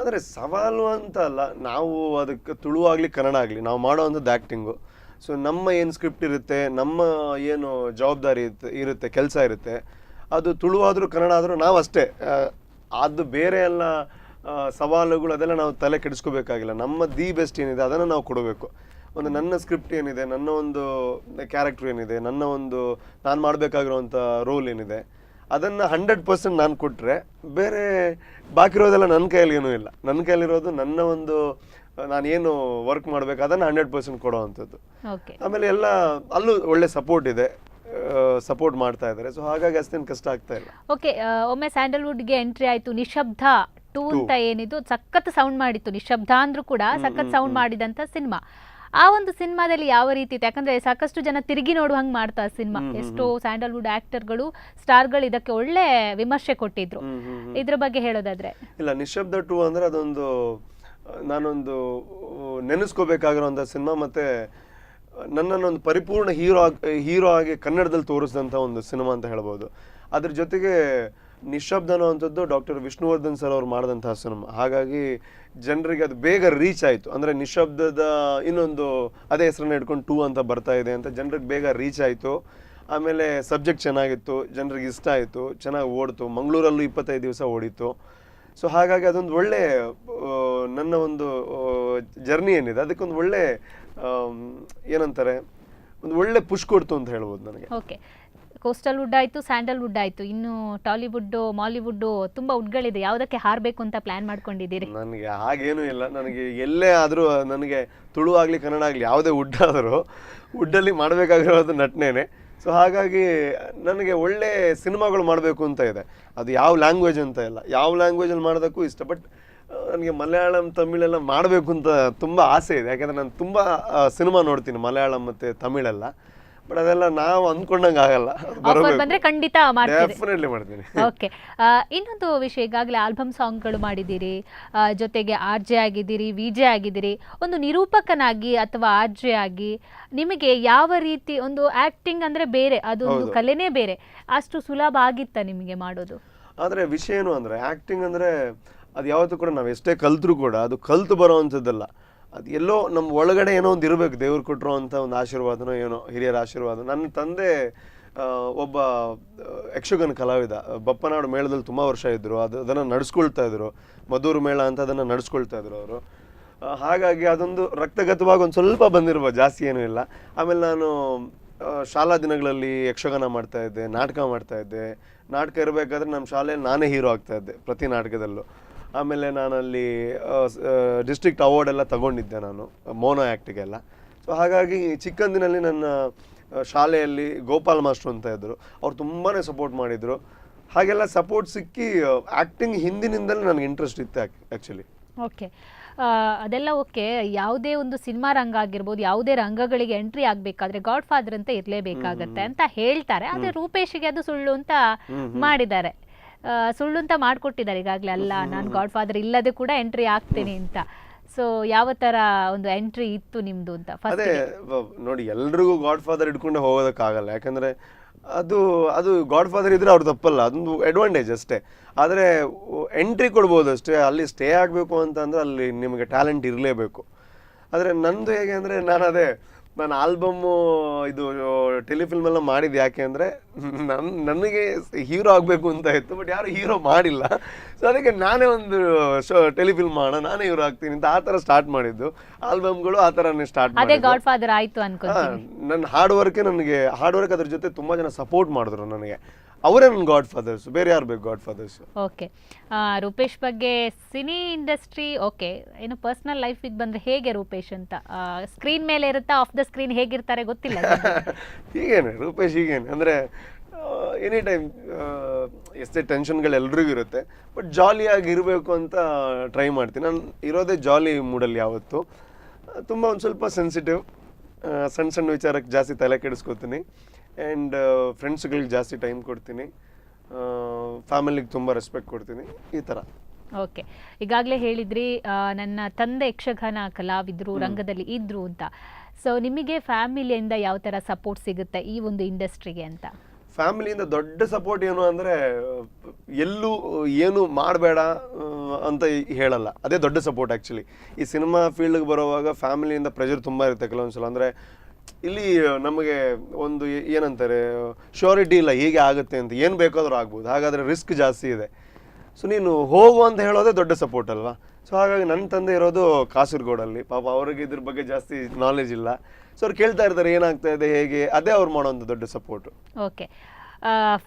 ಅಂದ್ರೆ ಸವಾಲು ಅಂತ ಅಲ್ಲ, ನಾವು ಅದಕ್ಕೆ ತುಳು ಆಗ್ಲಿ ಕನ್ನಡ ಆಗ್ಲಿ ನಾವು ಮಾಡೋವಂಥದ್ದು ಆ್ಯಕ್ಟಿಂಗು. ಸೊ ನಮ್ಮ ಏನು ಸ್ಕ್ರಿಪ್ಟ್ ಇರುತ್ತೆ, ನಮ್ಮ ಏನು ಜವಾಬ್ದಾರಿ ಇರುತ್ತೆ, ಕೆಲಸ ಇರುತ್ತೆ, ಅದು ತುಳು ಆದರೂ ಕನ್ನಡ ಆದರೂ ನಾವು ಅಷ್ಟೇ. ಅದು ಬೇರೆ ಎಲ್ಲ ಸವಾಲುಗಳು ಅದೆಲ್ಲ ನಾವು ತಲೆ ಕೆಡಿಸ್ಕೋಬೇಕಾಗಿಲ್ಲ. ನಮ್ಮ ದಿ ಬೆಸ್ಟ್ ಏನಿದೆ ಅದನ್ನು ನಾವು ಕೊಡಬೇಕು. ಒಂದು ನನ್ನ ಸ್ಕ್ರಿಪ್ಟ್ ಏನಿದೆ, ನನ್ನ ಒಂದು ಕ್ಯಾರೆಕ್ಟರ್ ಏನಿದೆ, ನನ್ನ ಒಂದು ನಾನು ಮಾಡಬೇಕಾಗಿರೋವಂಥ ರೋಲ್ ಏನಿದೆ, ಅದನ್ನು 100% ನಾನು ಕೊಟ್ಟರೆ ಬೇರೆ ಬಾಕಿ ಇರೋದೆಲ್ಲ ನನ್ನ ಕೈಯಲ್ಲಿ ಏನೂ ಇಲ್ಲ. ನನ್ನ ಕೈಯಲ್ಲಿರೋದು ನನ್ನ ಒಂದು ನಾನೇನು ವರ್ಕ್ ಮಾಡಬೇಕು ಅದನ್ನು 100% ಕೊಡೋವಂಥದ್ದು. ಆಮೇಲೆ ಎಲ್ಲ ಅಲ್ಲೂ ಒಳ್ಳೆ ಸಪೋರ್ಟ್ ಇದೆ, ಸಪೋರ್ಟ್ ಮಾಡ್ತಾ ಇದ್ದಾರೆ. ಸೊ ಹಾಗಾಗಿ ಅಷ್ಟೇನು ಕಷ್ಟ ಆಗ್ತಾ ಇಲ್ಲ. ಓಕೆ, ಒಮ್ಮೆ ಸ್ಯಾಂಡಲ್ವುಡ್ಗೆ ಎಂಟ್ರಿ ಆಯ್ತು, ನಿಶಬ್ದ 2 ಅಂತ ಏನಿದು ಸಖತ್ ಸೌಂಡ್ ಮಾಡಿತ್ತು. ನಿಶಬ್ದ ಅಂದ್ರೂ ಕೂಡ ಸಖತ್ ಸೌಂಡ್ ಮಾಡಿದಂತ ಸಿನಿಮಾ. ಆ ಒಂದು ಸಿನಿಮಾದಲ್ಲಿ ಯಾವ ರೀತಿ ಇತ್ತು? ಯಾಕಂದ್ರೆ ಸಾಕಷ್ಟು ಜನ ತಿರುಗಿ ನೋಡುವಂಗ್ ಮಾಡ್ತಾ ಸಿನಿಮಾ. ಎಷ್ಟೋ ಸ್ಯಾಂಡಲ್ವುಡ್ ಆಕ್ಟರ್ಗಳು, ಸ್ಟಾರ್ಗಳು ಇದಕ್ಕೆ ಒಳ್ಳೆ ವಿಮರ್ಶೆ ಕೊಟ್ಟಿದ್ರು. ಇದ್ರ ಬಗ್ಗೆ ಹೇಳೋದಾದ್ರೆ? ಇಲ್ಲ, ನಿಶಬ್ದ 2 ಅಂದ್ರೆ ಅದೊಂದು ನಾನೊಂದು ನೆನೆಸ್ಕೋಬೇಕಾಗಿರೋಂಥ ಸಿನಿಮಾ. ಮತ್ತೆ ನನ್ನನ್ನೊಂದು ಪರಿಪೂರ್ಣ ಹೀರೋ ಆಗಿ ಕನ್ನಡದಲ್ಲಿ ತೋರಿಸಿದಂಥ ಒಂದು ಸಿನಿಮಾ ಅಂತ ಹೇಳ್ಬೋದು. ಅದ್ರ ಜೊತೆಗೆ ನಿಶಬ್ದ ಅನ್ನುವಂಥದ್ದು ಡಾಕ್ಟರ್ ವಿಷ್ಣುವರ್ಧನ್ ಸರ್ ಅವ್ರು ಮಾಡಿದಂತಹ ಸಿನಿಮಾ. ಹಾಗಾಗಿ ಜನರಿಗೆ ಅದು ಬೇಗ ರೀಚ್ ಆಯಿತು. ಅಂದರೆ ನಿಶಬ್ದದ ಇನ್ನೊಂದು ಅದೇ ಹೆಸರನ್ನ ಇಟ್ಕೊಂಡು 2 ಅಂತ ಬರ್ತಾ ಇದೆ ಅಂತ ಜನರಿಗೆ ಬೇಗ ರೀಚ್ ಆಯಿತು. ಆಮೇಲೆ ಸಬ್ಜೆಕ್ಟ್ ಚೆನ್ನಾಗಿತ್ತು, ಜನರಿಗೆ ಇಷ್ಟ ಆಯಿತು, ಚೆನ್ನಾಗಿ ಓಡ್ತು. ಮಂಗಳೂರಲ್ಲೂ 25 ದಿವಸ ಓಡಿತ್ತು. ಸೊ ಹಾಗಾಗಿ ಅದೊಂದು ಒಳ್ಳೆ ನನ್ನ ಒಂದು ಜರ್ನಿ ಏನಿದೆ ಅದಕ್ಕೊಂದು ಒಳ್ಳೆ ಏನಂತಾರೆ, ಒಂದು ಒಳ್ಳೆ ಪುಷ್ ಕೊಡ್ತು ಅಂತ ಹೇಳ್ಬೋದು ನನಗೆ. ಓಕೆ, ಕೋಸ್ಟಲ್ ವುಡ್ ಆಯ್ತು, ಸ್ಯಾಂಡಲ್ವುಡ್ ಆಯ್ತು, ಇನ್ನು ಟಾಲಿವುಡ್, ಮಾಲಿವುಡ್ ತುಂಬಾ ವುಡ್ಗಳಿದೆ. ಯಾವುದಕ್ಕೆ ಹಾರಬೇಕು ಅಂತ ಪ್ಲಾನ್ ಮಾಡ್ಕೊಂಡಿದ್ದೀರಿ? ನನಗೆ ಹಾಗೇನೂ ಇಲ್ಲ. ನನಗೆ ಎಲ್ಲೇ ಆದರೂ, ನನಗೆ ತುಳು ಆಗಲಿ ಕನ್ನಡ ಆಗಲಿ ಯಾವುದೇ ವುಡ್ ಆದರೂ ವುಡ್ಡಲ್ಲಿ ಮಾಡಬೇಕಾಗಿರೋದು ನಟನೇನೆ. ಸೊ ಹಾಗಾಗಿ ನನಗೆ ಒಳ್ಳೆ ಸಿನಿಮಾಗಳು ಮಾಡಬೇಕು ಅಂತ ಇದೆ. ಅದು ಯಾವ ಲ್ಯಾಂಗ್ವೇಜ್ ಅಂತ ಇಲ್ಲ, ಯಾವ ಲ್ಯಾಂಗ್ವೇಜಲ್ಲಿ ಮಾಡೋದಕ್ಕೂ ಇಷ್ಟ. ಬಟ್ ನನಗೆ ಮಲಯಾಳಂ, ತಮಿಳೆಲ್ಲ ಮಾಡಬೇಕು ಅಂತ ತುಂಬ ಆಸೆ ಇದೆ. ಯಾಕೆಂದರೆ ನಾನು ತುಂಬ ಸಿನಿಮಾ ನೋಡ್ತೀನಿ, ಮಲಯಾಳಂ ಮತ್ತು ತಮಿಳೆಲ್ಲ. ಬಟ್ ಅದೆಲ್ಲ ನಾವು ಅಂದ್ಕೊಂಡಂಗೆ ಆಗಲ್ಲ. ಬಂದ್ರೆ ಖಂಡಿತ ಡೆಫಿನೆಟ್ಲಿ ಮಾಡ್ತೀನಿ. ಓಕೆ, ಇನ್ನೊಂದು ವಿಷಯ, ಈಗಾಗಲೇ ಆಲ್ಬಮ್ ಸಾಂಗ್ಗಳು ಮಾಡಿದ್ದೀರಿ, ಜೊತೆಗೆ RJ ಆಗಿದ್ದೀರಿ, VJ ಆಗಿದ್ದೀರಿ. ಒಂದು ನಿರೂಪಕನಾಗಿ ಅಥವಾ RJ ಆಗಿ ನಿಮಗೆ ಯಾವ ರೀತಿ ಒಂದು ಆಕ್ಟಿಂಗ್ ಅಂದ್ರೆ ಬೇರೆ, ಅದು ಒಂದು ಕಲೆನೇ ಬೇರೆ, ಅಷ್ಟು ಸುಲಭ ಆಗಿತ್ತ ನಿಮಗೆ ಮಾಡೋದು? ಆದರೆ ವಿಷಯ ಏನು ಅಂದರೆ, ಆ್ಯಕ್ಟಿಂಗ್ ಅಂದರೆ ಅದು ಯಾವತ್ತೂ ಕೂಡ ನಾವು ಎಷ್ಟೇ ಕಲ್ತರೂ ಕೂಡ ಅದು ಕಲ್ತು ಬರೋ ಅಂಥದ್ದಲ್ಲ. ಅದು ಎಲ್ಲೋ ನಮ್ಮ ಒಳಗಡೆ ಏನೋ ಒಂದು ಇರಬೇಕು, ದೇವ್ರು ಕೊಟ್ಟಿರೋ ಅಂಥ ಒಂದು ಆಶೀರ್ವಾದನೋ ಏನೋ, ಹಿರಿಯರ ಆಶೀರ್ವಾದ. ನನ್ನ ತಂದೆ ಒಬ್ಬ ಯಕ್ಷಗಾನ ಕಲಾವಿದ, ಬಪ್ಪನಾಡು ಮೇಳದಲ್ಲಿ ತುಂಬ ವರ್ಷ ಇದ್ದರು, ಅದನ್ನು ನಡೆಸ್ಕೊಳ್ತಾ ಇದ್ರು, ಮಧುರ ಮೇಳ ಅಂತ ಅದನ್ನು ನಡೆಸ್ಕೊಳ್ತಾ ಇದ್ರು ಅವರು. ಹಾಗಾಗಿ ಅದೊಂದು ರಕ್ತಗತವಾಗಿ ಒಂದು ಸ್ವಲ್ಪ ಬಂದಿರ್ಬೋದು, ಜಾಸ್ತಿ ಏನೂ ಇಲ್ಲ. ಆಮೇಲೆ ನಾನು ಶಾಲಾ ದಿನಗಳಲ್ಲಿ ಯಕ್ಷಗಾನ ಮಾಡ್ತಾ ಇದ್ದೆ, ನಾಟಕ ಮಾಡ್ತಾ ಇದ್ದೆ. ನಾಟಕ ಇರಬೇಕಾದ್ರೆ ನಮ್ಮ ಶಾಲೆಯಲ್ಲಿ ನಾನೇ ಹೀರೋ ಆಗ್ತಾ ಇದ್ದೆ ಪ್ರತಿ ನಾಟಕದಲ್ಲೂ. ಆಮೇಲೆ ನಾನಲ್ಲಿ ಡಿಸ್ಟ್ರಿಕ್ಟ್ ಅವಾರ್ಡ್ ಎಲ್ಲ ತಗೊಂಡಿದ್ದೆ ನಾನು ಮೋನೋ ಆ್ಯಕ್ಟಿಗೆಲ್ಲ. ಸೊ ಹಾಗಾಗಿ ಚಿಕ್ಕಂದಿನಲ್ಲಿ ನನ್ನ ಶಾಲೆಯಲ್ಲಿ ಗೋಪಾಲ್ ಮಾಸ್ಟ್ರು ಅಂತ ಇದ್ದರು, ಅವ್ರು ತುಂಬಾ ಸಪೋರ್ಟ್ ಮಾಡಿದರು. ಹಾಗೆಲ್ಲ ಸಪೋರ್ಟ್ ಸಿಕ್ಕಿ ಆ್ಯಕ್ಟಿಂಗ್ ಹಿಂದಿನಿಂದಲೇ ನನಗೆ ಇಂಟ್ರೆಸ್ಟ್ ಇತ್ತು ಆ್ಯಕ್ಚುಲಿ. ಓಕೆ, ಅದೆಲ್ಲ ಓಕೆ. ಯಾವುದೇ ಒಂದು ಸಿನಿಮಾ ರಂಗ ಆಗಿರ್ಬೋದು, ಯಾವುದೇ ರಂಗಗಳಿಗೆ ಎಂಟ್ರಿ ಆಗಬೇಕಾದ್ರೆ ಗಾಡ್ ಫಾದರ್ ಅಂತ ಇರಲೇಬೇಕಾಗತ್ತೆ ಅಂತ ಹೇಳ್ತಾರೆ. ಆದರೆ ರೂಪೇಶಿಗೆ ಅದು ಸುಳ್ಳು ಅಂತ ಮಾಡಿದ್ದಾರೆ, ಸುಳ್ಳು ಅಂತ ಮಾಡಿಕೊಟ್ಟಿದ್ದಾರೆ ಈಗಾಗಲೇ. ಅಲ್ಲ, ನಾನು ಗಾಡ್ ಫಾದರ್ ಇಲ್ಲದೆ ಕೂಡ ಎಂಟ್ರಿ ಆಗ್ತೀನಿ ಅಂತ. ಸೊ ಯಾವ ಥರ ಒಂದು ಎಂಟ್ರಿ ಇತ್ತು ನಿಮ್ಮದು ಅಂತ? ಅದೇ ನೋಡಿ, ಎಲ್ರಿಗೂ ಗಾಡ್ ಫಾದರ್ ಇಟ್ಕೊಂಡೆ ಹೋಗೋದಕ್ಕಾಗಲ್ಲ. ಯಾಕಂದರೆ ಅದು ಗಾಡ್ ಫಾದರ್ ಇದ್ರೆ ಅವ್ರು ತಪ್ಪಲ್ಲ, ಅದೊಂದು ಅಡ್ವಾಂಟೇಜ್ ಅಷ್ಟೇ. ಆದರೆ ಎಂಟ್ರಿ ಕೊಡ್ಬೋದು ಅಷ್ಟೇ. ಅಲ್ಲಿ ಸ್ಟೇ ಆಗಬೇಕು ಅಂತಂದರೆ ಅಲ್ಲಿ ನಿಮಗೆ ಟ್ಯಾಲೆಂಟ್ ಇರಲೇಬೇಕು. ಆದರೆ ನಂದು ಹೇಗೆ ಅಂದರೆ, ನಾನು ಆಲ್ಬಮ್ಮು ಇದು ಟೆಲಿಫಿಲ್ಮ್ ಎಲ್ಲ ಮಾಡಿದ್ದು ಯಾಕೆ ಅಂದರೆ ನನಗೆ ಹೀರೋ ಆಗಬೇಕು ಅಂತ ಇತ್ತು, ಬಟ್ ಯಾರು ಹೀರೋ ಮಾಡಿಲ್ಲ. ಸೊ ಅದಕ್ಕೆ ನಾನೇ ಒಂದು ಟೆಲಿಫಿಲ್ಮ್ ಮಾಡೋಣ, ನಾನೇ ಹೀರೋ ಆಗ್ತೀನಿ ಅಂತ ಆ ಥರ ಸ್ಟಾರ್ಟ್ ಮಾಡಿದ್ದು. ಆಲ್ಬಮ್ಗಳು ಆ ಥರನೇ ಸ್ಟಾರ್ಟ್ ಮಾಡಿ. ಗಾಡ್ ಫಾದರ್ ಆಯಿತು ಅನ್ಕೋತೀನಿ. ನನ್ನ ಹಾರ್ಡ್ ವರ್ಕ್ ಅದ್ರ ಜೊತೆ ತುಂಬ ಜನ ಸಪೋರ್ಟ್ ಮಾಡಿದ್ರು ನನಗೆ. ಅವರೇ ನನ್ನ ಗಾಡ್ ಫಾದರ್ಸ್, ಬೇರೆ ಯಾರು ಬೇಕು ಗಾಡ್ ಫಾದರ್ಸ್? ಓಕೆ, ರೂಪೇಶ್ ಬಗ್ಗೆ ಸಿನಿ ಇಂಡಸ್ಟ್ರಿ ಓಕೆ, ಏನು ಪರ್ಸನಲ್ ಲೈಫಿಗೆ ಬಂದರೆ ಹೇಗೆ ರೂಪೇಶ್ ಅಂತ? ಸ್ಕ್ರೀನ್ ಮೇಲೆ ಇರುತ್ತಾ, ಆಫ್ ದ ಸ್ಕ್ರೀನ್ ಹೇಗಿರ್ತಾರೆ ಗೊತ್ತಿಲ್ಲ. ಹೀಗೇನೆ ರೂಪೇಶ್, ಹೀಗೇನೆ ಅಂದರೆ ಎನಿ ಟೈಮ್ ಎಷ್ಟೇ ಟೆನ್ಷನ್ಗಳು ಎಲ್ರಿಗೂ ಇರುತ್ತೆ, ಬಟ್ ಜಾಲಿಯಾಗಿ ಇರಬೇಕು ಅಂತ ಟ್ರೈ ಮಾಡ್ತೀನಿ. ನಾನು ಇರೋದೇ ಜಾಲಿ ಮೂಡಲ್ಲಿ ಯಾವತ್ತು. ತುಂಬ ಒಂದು ಸ್ವಲ್ಪ ಸೆನ್ಸಿಟಿವ್, ಸಣ್ಣ ವಿಚಾರಕ್ಕೆ ಜಾಸ್ತಿ ತಲೆ ಕೆಡಿಸ್ಕೋತೀನಿ. ಆ್ಯಂಡ್ ಫ್ರೆಂಡ್ಸ್ಗಳಿಗೆ ಜಾಸ್ತಿ ಟೈಮ್ ಕೊಡ್ತೀನಿ, ಫ್ಯಾಮಿಲಿಗೆ ತುಂಬ ರೆಸ್ಪೆಕ್ಟ್ ಕೊಡ್ತೀನಿ, ಈ ಥರ. ಓಕೆ, ಈಗಾಗಲೇ ಹೇಳಿದ್ರಿ ನನ್ನ ತಂದೆ ಯಕ್ಷಗಾನ ಕಲಾವಿದರು, ರಂಗದಲ್ಲಿ ಇದ್ರು ಅಂತ. ಸೊ ನಿಮಗೆ ಫ್ಯಾಮಿಲಿಯಿಂದ ಯಾವ ಥರ ಸಪೋರ್ಟ್ ಸಿಗುತ್ತೆ ಈ ಒಂದು ಇಂಡಸ್ಟ್ರಿಗೆ ಅಂತ? ಫ್ಯಾಮಿಲಿಯಿಂದ ದೊಡ್ಡ ಸಪೋರ್ಟ್ ಏನು ಅಂದರೆ, ಎಲ್ಲೂ ಏನು ಮಾಡಬೇಡ ಅಂತ ಹೇಳಲ್ಲ, ಅದೇ ದೊಡ್ಡ ಸಪೋರ್ಟ್ ಆ್ಯಕ್ಚುಲಿ. ಈ ಸಿನಿಮಾ ಫೀಲ್ಡ್ಗೆ ಬರೋವಾಗ ಫ್ಯಾಮಿಲಿಯಿಂದ ಪ್ರೆಷರ್ ತುಂಬ ಇರುತ್ತೆ ಕೆಲವೊಂದ್ಸಲ. ಅಂದರೆ ಇಲ್ಲಿ ನಮಗೆ ಒಂದು ಏನಂತಾರೆ, ಶ್ಯೂರಿಟಿ ಇಲ್ಲ ಹೀಗೆ ಆಗುತ್ತೆ ಅಂತ, ಏನು ಬೇಕಾದರೂ ಆಗ್ಬೋದು. ಹಾಗಾದರೆ ರಿಸ್ಕ್ ಜಾಸ್ತಿ ಇದೆ. ಸೊ ನೀನು ಹೋಗು ಅಂತ ಹೇಳೋದೇ ದೊಡ್ಡ ಸಪೋರ್ಟ್ ಅಲ್ವಾ. ಸೊ ಹಾಗಾಗಿ ನನ್ನ ತಂದೆ ಇರೋದು ಕಾಸರಗೋಡಲ್ಲಿ, ಪಾಪ ಅವ್ರಿಗೆ ಇದ್ರ ಬಗ್ಗೆ ಜಾಸ್ತಿ ನಾಲೆಜ್ ಇಲ್ಲ. ಸೊ ಅವ್ರು ಕೇಳ್ತಾ ಇರ್ತಾರೆ ಏನಾಗ್ತಾ ಇದೆ ಹೇಗೆ, ಅದೇ ಅವ್ರು ಮಾಡೋಂಥ ದೊಡ್ಡ ಸಪೋರ್ಟು. ಓಕೆ,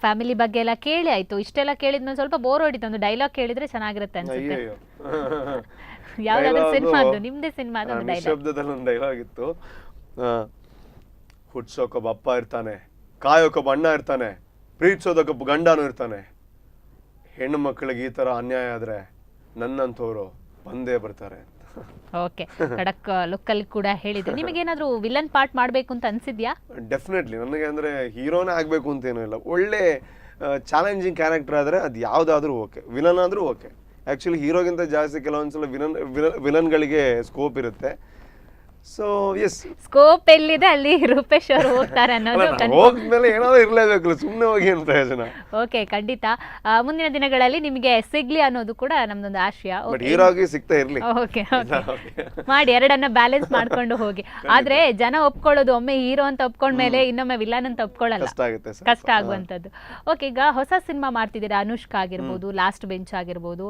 ಫ್ಯಾಮಿಲಿ ಬಗ್ಗೆ ಎಲ್ಲ ಕೇಳಿ ಆಯಿತು. ಇಷ್ಟೆಲ್ಲ ಕೇಳಿದ್ಮೇಲೆ ಸ್ವಲ್ಪ ಬೋರ್ ಹೊಡಿತು, ಒಂದು ಡೈಲಾಗ್ ಕೇಳಿದ್ರೆ ಚೆನ್ನಾಗಿರುತ್ತೆ ಅನ್ಸುತ್ತೆ. ಅಯ್ಯೋ, ಯಾವುದಾದ್ರೂ ಸಿನಿಮಾದು, ನಿಮ್ಮದೇ ಸಿನಿಮಾದ ಒಂದು ಡೈಲಾಗ್? ಶಬ್ದದಲ್ಲಿ ಒಂದು ಡೈಲಾಗ್ ಇತ್ತು, ಹುಟ್ಸೋಕೊಬ್ಬ ಅಪ್ಪ ಇರ್ತಾನೆ, ಕಾಯೋಕೊಬ್ಬ ಅಣ್ಣ ಇರ್ತಾನೆ, ಪ್ರೀತಿಸೋದಕ್ಕೊಬ್ಬ ಗಂಡನೂ ಇರ್ತಾನೆ. ಹೆಣ್ಣು ಮಕ್ಕಳಿಗೆ ಈ ಥರ ಅನ್ಯಾಯ ಆದರೆ ನನ್ನಂಥವ್ರು ಬಂದೇ ಬರ್ತಾರೆ. ಓಕೆ, ಖಡಕ್ ಲುಕ್ಕಲ್ಲಿ ಕೂಡ ಹೇಳಿದ್ರು. ನಿಮಗೇನಾದರೂ ವಿಲನ್ ಪಾರ್ಟ್ ಮಾಡಬೇಕು ಅಂತ ಅನ್ಸಿದ್ಯಾ? ಡೆಫಿನೆಟ್ಲಿ. ನನಗೆ ಅಂದರೆ ಹೀರೋನೇ ಆಗಬೇಕು ಅಂತೇನೂ ಇಲ್ಲ, ಒಳ್ಳೆ ಚಾಲೆಂಜಿಂಗ್ ಕ್ಯಾರೆಕ್ಟರ್ ಆದರೆ ಅದು ಯಾವುದಾದ್ರೂ ಓಕೆ, ವಿಲನ್ ಆದರೂ ಓಕೆ. ಆ್ಯಕ್ಚುಲಿ ಹೀರೋಗಿಂತ ಜಾಸ್ತಿ ಕೆಲವೊಂದ್ಸಲ ವಿಲನ್ಗಳಿಗೆ ಸ್ಕೋಪ್ ಇರುತ್ತೆ. ಸೊ ಎಸ್, ಸ್ಕೋಪ್ ಎಲ್ಲಿದೆ ಅಲ್ಲಿ ರೂಪೇಶ್ ಅವರು ಹೋಗ್ತಾರೆ ಅನ್ನೋದು ಹೋಗ್ಮೇಲೆ ಏನಾದ್ರು ಇರಲೇಬೇಕು, ಸುಮ್ಮನೆ ಹೋಗಿ ಏನು ಪ್ರಯೋಜನ. ಓಕೆ, ಖಂಡಿತ ಮುಂದಿನ ದಿನಗಳಲ್ಲಿ ನಿಮಗೆ ಸಿಗ್ಲಿ ಅನ್ನೋದು ಕೂಡ ನಮ್ದೊಂದು ಆಶಯ. ಹೀರೋ ಆಗಿ ಸಿಗ್ತಾ ಇರ್ಲಿ. ಓಕೆ, ಮಾಡಿ, ಎರಡನ್ನ ಬ್ಯಾಲೆನ್ಸ್ ಮಾಡ್ಕೊಂಡು ಹೋಗಿ. ಆದ್ರೆ ಜನ ಒಪ್ಕೊಳ್ಳೋದು ಒಮ್ಮೆ ಹೀರೋ ಅಂತ ಒಪ್ಕೊಂಡ್ಮೇಲೆ ಇನ್ನೊಮ್ಮೆ ವಿಲನ್ ಅಂತ ಒಪ್ಕೊಳ್ಳಲ್ಲ, ಕಷ್ಟ ಆಗುವಂಥದ್ದು. ಓಕೆ, ಈಗ ಹೊಸ ಸಿನಿಮಾ ಮಾಡ್ತಿದ್ದೀರಾ, ಅನುಷ್ಕಾ ಆಗಿರ್ಬೋದು, ಲಾಸ್ಟ್ ಬೆಂಚ್ ಆಗಿರ್ಬೋದು,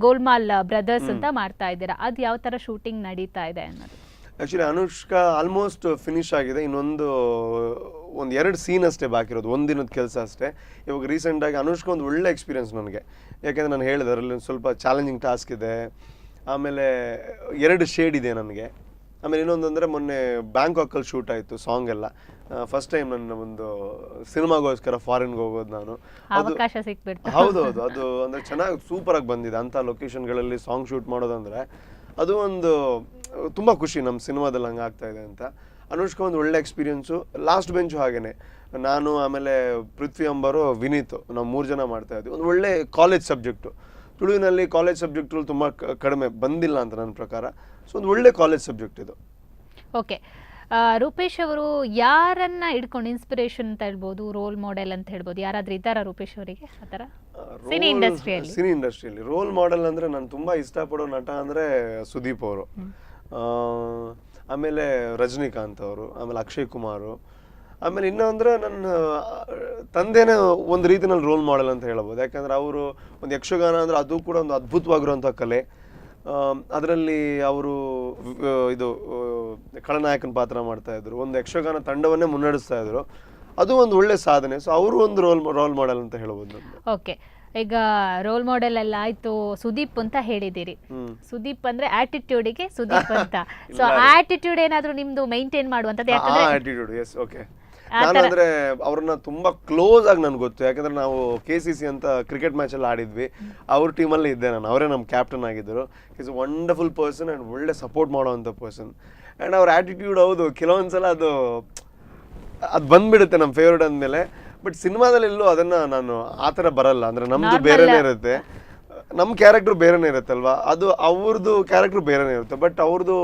ಗೋಲ್ಮಾಲ್ ಬ್ರದರ್ಸ್ ಅಂತ ಮಾಡ್ತಾ ಇದ್ದೀರಾ. ಅದು ಯಾವ ತರ ಶೂಟಿಂಗ್ ನಡೀತಾ ಇದೆ ಅನ್ನೋದು? ಆ್ಯಕ್ಚುಲಿ ಅನುಷ್ಕಾ ಆಲ್ಮೋಸ್ಟ್ ಫಿನಿಶ್ ಆಗಿದೆ. ಇನ್ನೊಂದು 2 ಸೀನ್ ಅಷ್ಟೇ ಬಾಕಿ ಇರೋದು, ಒಂದಿನದ ಕೆಲಸ ಅಷ್ಟೇ. ಇವಾಗ ರೀಸೆಂಟಾಗಿ ಅನುಷ್ಕಾ ಒಂದು ಒಳ್ಳೆ ಎಕ್ಸ್ಪೀರಿಯನ್ಸ್ ನನಗೆ. ಯಾಕೆಂದರೆ ನಾನು ಹೇಳಿದೆ ಅದರಲ್ಲಿ ಒಂದು ಸ್ವಲ್ಪ ಚಾಲೆಂಜಿಂಗ್ ಟಾಸ್ಕ್ ಇದೆ, ಆಮೇಲೆ 2 ಶೇಡ್ ಇದೆ ನನಗೆ. ಆಮೇಲೆ ಇನ್ನೊಂದು ಅಂದರೆ ಮೊನ್ನೆ ಬ್ಯಾಂಕಾಕಲ್ಲಿ ಶೂಟ್ ಆಯಿತು ಸಾಂಗ್ ಎಲ್ಲ. ಫಸ್ಟ್ ಟೈಮ್ ನನ್ನ ಒಂದು ಸಿನಿಮಾಗೋಸ್ಕರ ಫಾರಿನ್ಗೆ ಹೋಗೋದು ನಾನು. ಅವಕಾಶ ಸಿಕ್ಬಿಡ್ತು. ಹೌದೌದು, ಅದು ಅಂದರೆ ಚೆನ್ನಾಗಿ ಸೂಪರಾಗಿ ಬಂದಿದೆ. ಅಂಥ ಲೊಕೇಶನ್ಗಳಲ್ಲಿ ಸಾಂಗ್ ಶೂಟ್ ಮಾಡೋದಂದರೆ ಅದು ಒಂದು ತುಂಬ ಖುಷಿ, ನಮ್ಮ ಸಿನಿಮಾದಲ್ಲಿ ಹಂಗೆ ಆಗ್ತಾ ಇದೆ ಅಂತ. ಅನುಷ್ಕಾ ಒಂದು ಒಳ್ಳೆ ಎಕ್ಸ್ಪೀರಿಯನ್ಸು. ಲಾಸ್ಟ್ ಬೆಂಚು ಹಾಗೇನೆ, ನಾನು ಆಮೇಲೆ ಪೃಥ್ವಿ ಅಂಬರು, ವಿನೀತ್, ನಾವು 3 ಜನ ಮಾಡ್ತಾ ಇದ್ವಿ. ಒಂದು ಒಳ್ಳೆ ಕಾಲೇಜ್ ಸಬ್ಜೆಕ್ಟು. ತುಳುವಿನಲ್ಲಿ ಕಾಲೇಜ್ ಸಬ್ಜೆಕ್ಟ್ಗಳು ತುಂಬ ಕಡಿಮೆ ಬಂದಿಲ್ಲ ಅಂತ ನನ್ನ ಪ್ರಕಾರ. ಸೊ ಒಂದು ಒಳ್ಳೆ ಕಾಲೇಜ್ ಸಬ್ಜೆಕ್ಟ್ ಇದು. ಓಕೆ, ರೂಪೇಶ್ ಅವರು ಯಾರನ್ನ ಇಟ್ಕೊಂಡು ಇನ್ಸ್ಪಿರೇಷನ್ ಅಂತ ಹೇಳ್ಬೋದು, ರೋಲ್ ಮಾಡೆಲ್ ಅಂತ ಹೇಳ್ಬೋದು, ಯಾರಾದ್ರೂ ಇದ್ದಾರಾ ರೂಪೇಶ್ ಅವರಿಗೆ ಆ ಥರ ಸಿನಿ ಇಂಡಸ್ಟ್ರಿಯಲ್ಲಿ? ಸಿನಿ ಇಂಡಸ್ಟ್ರಿಯಲ್ಲಿ ರೋಲ್ ಮಾಡೆಲ್ ಅಂದ್ರೆ ನಾನು ತುಂಬಾ ಇಷ್ಟಪಡೋ ನಟ ಅಂದ್ರೆ ಸುದೀಪ್ ಅವರು, ಆಮೇಲೆ ರಜನಿಕಾಂತ್ ಅವರು, ಆಮೇಲೆ ಅಕ್ಷಯ್ ಕುಮಾರ್, ಆಮೇಲೆ ಇನ್ನೂ ಅಂದ್ರೆ ನನ್ನ ತಂದೆನೇ ಒಂದು ರೀತಿನಲ್ಲಿ ರೋಲ್ ಮಾಡೆಲ್ ಅಂತ ಹೇಳ್ಬೋದು. ಯಾಕಂದ್ರೆ ಅವರು ಒಂದು ಯಕ್ಷಗಾನ ಅಂದ್ರೆ ಅದು ಕೂಡ ಒಂದು ಅದ್ಭುತವಾಗಿರುವಂಥ ಕಲೆ. ಅದರಲ್ಲಿ ಅವರು ಇದು ಖಳನಾಯಕನ ಪಾತ್ರ ಮಾಡ್ತಾ ಇದ್ರು, ಒಂದು ಯಕ್ಷಗಾನ ತಂಡವನ್ನೇ ಮುನ್ನಡೆಸ್ತಾ ಇದ್ರು. ಅದು ಒಂದು ಒಳ್ಳೆ ಸಾಧನೆ. ಸೊ ಅವರು ಒಂದು ರೋಲ್ ಮಾಡೆಲ್ ಅಂತ ಹೇಳ್ಬೋದು. ಓಕೆ, ಈಗ ರೋಲ್ ಮಾಡೆಲ್ ಎಲ್ಲ ಆಯ್ತು, ಸುದೀಪ್ ಅಂತ ಹೇಳಿದಿರಿ. ಸುದೀಪ್ ಅಂದ್ರೆ ಆಟಿಟ್ಯೂಡಿಗೆ ಸುದೀಪ್ ಅಂತ. ಸೊ ಆಟಿಟ್ಯೂಡ್ ಏನಾದ್ರೂ ನಿಮ್ದು ಮೈಂಟೈನ್ ಮಾಡುವಂತದ್ದು? ಯಾಕಂದ್ರೆ ಆಟಿಟ್ಯೂಡ್, ಎಸ್, ಓಕೆ. ನಾನಂದ್ರೆ ಅವ್ರನ್ನ ತುಂಬಾ ಕ್ಲೋಸ್ ಆಗಿ ನನ್ಗೆ ಗೊತ್ತು. ಯಾಕಂದ್ರೆ ನಾವು KCC ಅಂತ ಕ್ರಿಕೆಟ್ ಮ್ಯಾಚ್ ಅಲ್ಲಿ ಆಡಿದ್ವಿ, ಅವ್ರ ಟೀಮಲ್ಲಿ ಇದ್ದೆ ನಾನು. ಅವರೇ ನಮ್ಮ ಕ್ಯಾಪ್ಟನ್ ಆಗಿದ್ರು. ಈಸ್ ವಂಡರ್ಫುಲ್ ಪರ್ಸನ್ ಅಂಡ್ ಒಳ್ಳೆ ಸಪೋರ್ಟ್ ಮಾಡೋವಂಥ ಪರ್ಸನ್. ಅಂಡ್ ಅವ್ರ ಆಟಿಟ್ಯೂಡ್, ಹೌದು, ಕೆಲವೊಂದ್ಸಲ ಅದು ಬಂದ್ಬಿಡುತ್ತೆ ನಮ್ಮ ಫೇವ್ರೇಟ್ ಅಂದಮೇಲೆ. ಬಟ್ ಸಿನಿಮಾದಲ್ಲಿ ಎಲ್ಲೂ ಅದನ್ನ ನಾನು ಆ ಥರ ಬರಲ್ಲ. ಅಂದ್ರೆ ನಮ್ದು ಬೇರೆನೇ ಇರುತ್ತೆ, ನಮ್ಮ ಕ್ಯಾರೆಕ್ಟರ್ ಬೇರೆನೇ ಇರುತ್ತಲ್ವಾ, ಅದು ಅವ್ರದ್ದು ಕ್ಯಾರೆಕ್ಟರ್ ಬೇರೆನೇ ಇರುತ್ತೆ. ಬಟ್ ಅವ್ರದ್ದು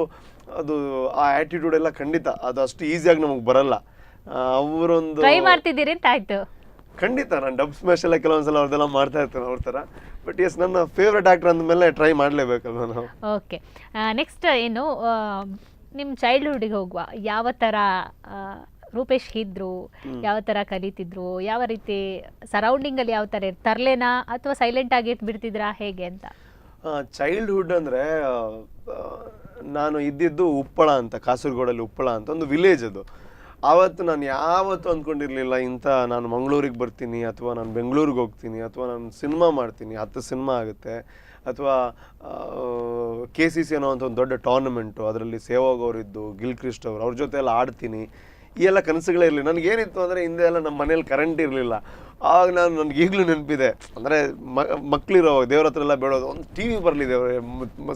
ಅದು ಆ ಆಟಿಟ್ಯೂಡ್ ಎಲ್ಲ ಖಂಡಿತ ಅದು ಅಷ್ಟು ಈಸಿಯಾಗಿ ನಮಗೆ ಬರಲ್ಲ. ಅವರೊಂದು ಟ್ರೈ ಮಾಡ್ತಿದ್ದೀರಿ ಅಂತ ಆಯ್ತು. ಖಂಡಿತ ನಾನು ಡಬ್ ಸ್ಮ್ಯಾಶ್ ಎಲ್ಲ ಕೆಲವೊಂದ್ಸಲ ಅವ್ರದ್ದೆಲ್ಲ ಮಾಡ್ತಾ ಇರ್ತೇನೆ ಅವ್ರ ಥರ. ಬಟ್ ಎಸ್, ನನ್ನ ಫೇವ್ರೆಟ್ ಆಕ್ಟರ್ ಅಂದಮೇಲೆ ಟ್ರೈ ಮಾಡಲೇಬೇಕಲ್ವ ನಾವು. ಓಕೆ, ನೆಕ್ಸ್ಟ್ ಏನು, ನಿಮ್ಮ ಚೈಲ್ಡ್ಹುಡ್ಗೆ ಹೋಗುವ, ಯಾವ ಥರ ರೂಪೇಶ್ ಇದ್ರು, ಯಾವ ಥರ ಕಲಿತಿದ್ರು, ಯಾವ ರೀತಿ ಸರೌಂಡಿಂಗಲ್ಲಿ ಯಾವ ಥರ ತರ್ಲೇನಾ ಅಥವಾ ಸೈಲೆಂಟ್ ಆಗಿ ಬಿಡ್ತಿದ್ರಾ, ಹೇಗೆ ಅಂತ? ಚೈಲ್ಡ್ಹುಡ್ ಅಂದರೆ ನಾನು ಇದ್ದಿದ್ದು ಉಪ್ಪಳ ಅಂತ, ಕಾಸರಗೋಡಲ್ಲಿ ಉಪ್ಪಳ ಅಂತ ಒಂದು ವಿಲೇಜ್. ಅದು ಆವತ್ತು ನಾನು ಯಾವತ್ತೂ ಅಂದ್ಕೊಂಡಿರಲಿಲ್ಲ ಇಂಥ ನಾನು ಮಂಗಳೂರಿಗೆ ಬರ್ತೀನಿ, ಅಥವಾ ನಾನು ಬೆಂಗಳೂರಿಗೆ ಹೋಗ್ತೀನಿ, ಅಥವಾ ನಾನು ಸಿನಿಮಾ ಮಾಡ್ತೀನಿ, 10 ಸಿನಿಮಾ ಆಗುತ್ತೆ, ಅಥವಾ KCC ಅನ್ನೋ ಅಂತ ಒಂದು ದೊಡ್ಡ ಟೂರ್ನಮೆಂಟು, ಅದರಲ್ಲಿ ಸೇವಾಗ್ ಅವರಿದ್ದು, ಗಿಲ್ ಕ್ರಿಸ್ಟ್ ಅವರು, ಅವ್ರ ಜೊತೆ ಎಲ್ಲ ಆಡ್ತೀನಿ. ಈ ಎಲ್ಲ ಕನಸುಗಳೇ ಇರಲಿ. ನನಗೇನಿತ್ತು ಅಂದರೆ ಹಿಂದೆ ಎಲ್ಲ ನಮ್ಮ ಮನೇಲಿ ಕರೆಂಟ್ ಇರಲಿಲ್ಲ. ಆಗ ನನಗೆ ಈಗಲೂ ನೆನಪಿದೆ, ಅಂದರೆ ಮಕ್ಕಳಿರೋ ದೇವ್ರ ಹತ್ರ ಎಲ್ಲ ಬೇಡೋದು, ಒಂದು TV ಬರಲಿ ದೇವ್ರೆ,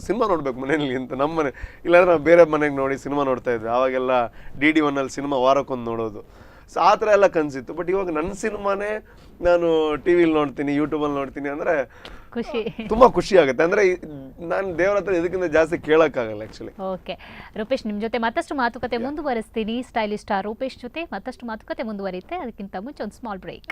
ಸಿನಿಮಾ ನೋಡ್ಬೇಕು ಮನೇಲಿ ಅಂತ. ನಮ್ಮ ಮನೆ ಇಲ್ಲಾಂದ್ರೆ ನಾವು ಬೇರೆ ಮನೆಗೆ ನೋಡಿ ಸಿನಿಮಾ ನೋಡ್ತಾ ಇದ್ವಿ. ಆವಾಗೆಲ್ಲ DD1 ಸಿನಿಮಾ ವಾರಕ್ಕೊಂದು ನೋಡೋದು. ಸೊ ಆ ಥರ ಎಲ್ಲ ಕನಸಿತ್ತು. ಬಟ್ ಇವಾಗ ನನ್ನ ಸಿನಿಮಾನೇ ನಾನು TV ನೋಡ್ತೀನಿ, ಯೂಟ್ಯೂಬಲ್ಲಿ ನೋಡ್ತೀನಿ ಅಂದರೆ ಖುಷಿ, ತುಂಬ ಖುಷಿ ಆಗುತ್ತೆ. ಅಂದರೆ ನಾನು ದೇವ್ರ ಹತ್ರ ಇದಕ್ಕಿಂತ ಜಾಸ್ತಿ ಕೇಳೋಕ್ಕಾಗಲ್ಲ ಆ್ಯಕ್ಚುಲಿ. ಓಕೆ ರೂಪೇಶ್, ನಿಮ್ಮ ಜೊತೆ ಮತ್ತಷ್ಟು ಮಾತುಕತೆ ಮುಂದುವರಿಸ್ತೀನಿ. ಸ್ಟೈಲಿಶ್ ಸ್ಟಾರ್ ರೂಪೇಶ್ ಜೊತೆ ಮತ್ತಷ್ಟು ಮಾತುಕತೆ ಮುಂದುವರಿಯುತ್ತೆ. ಅದಕ್ಕಿಂತ ಮುಂಚೆ ಒಂದು small break.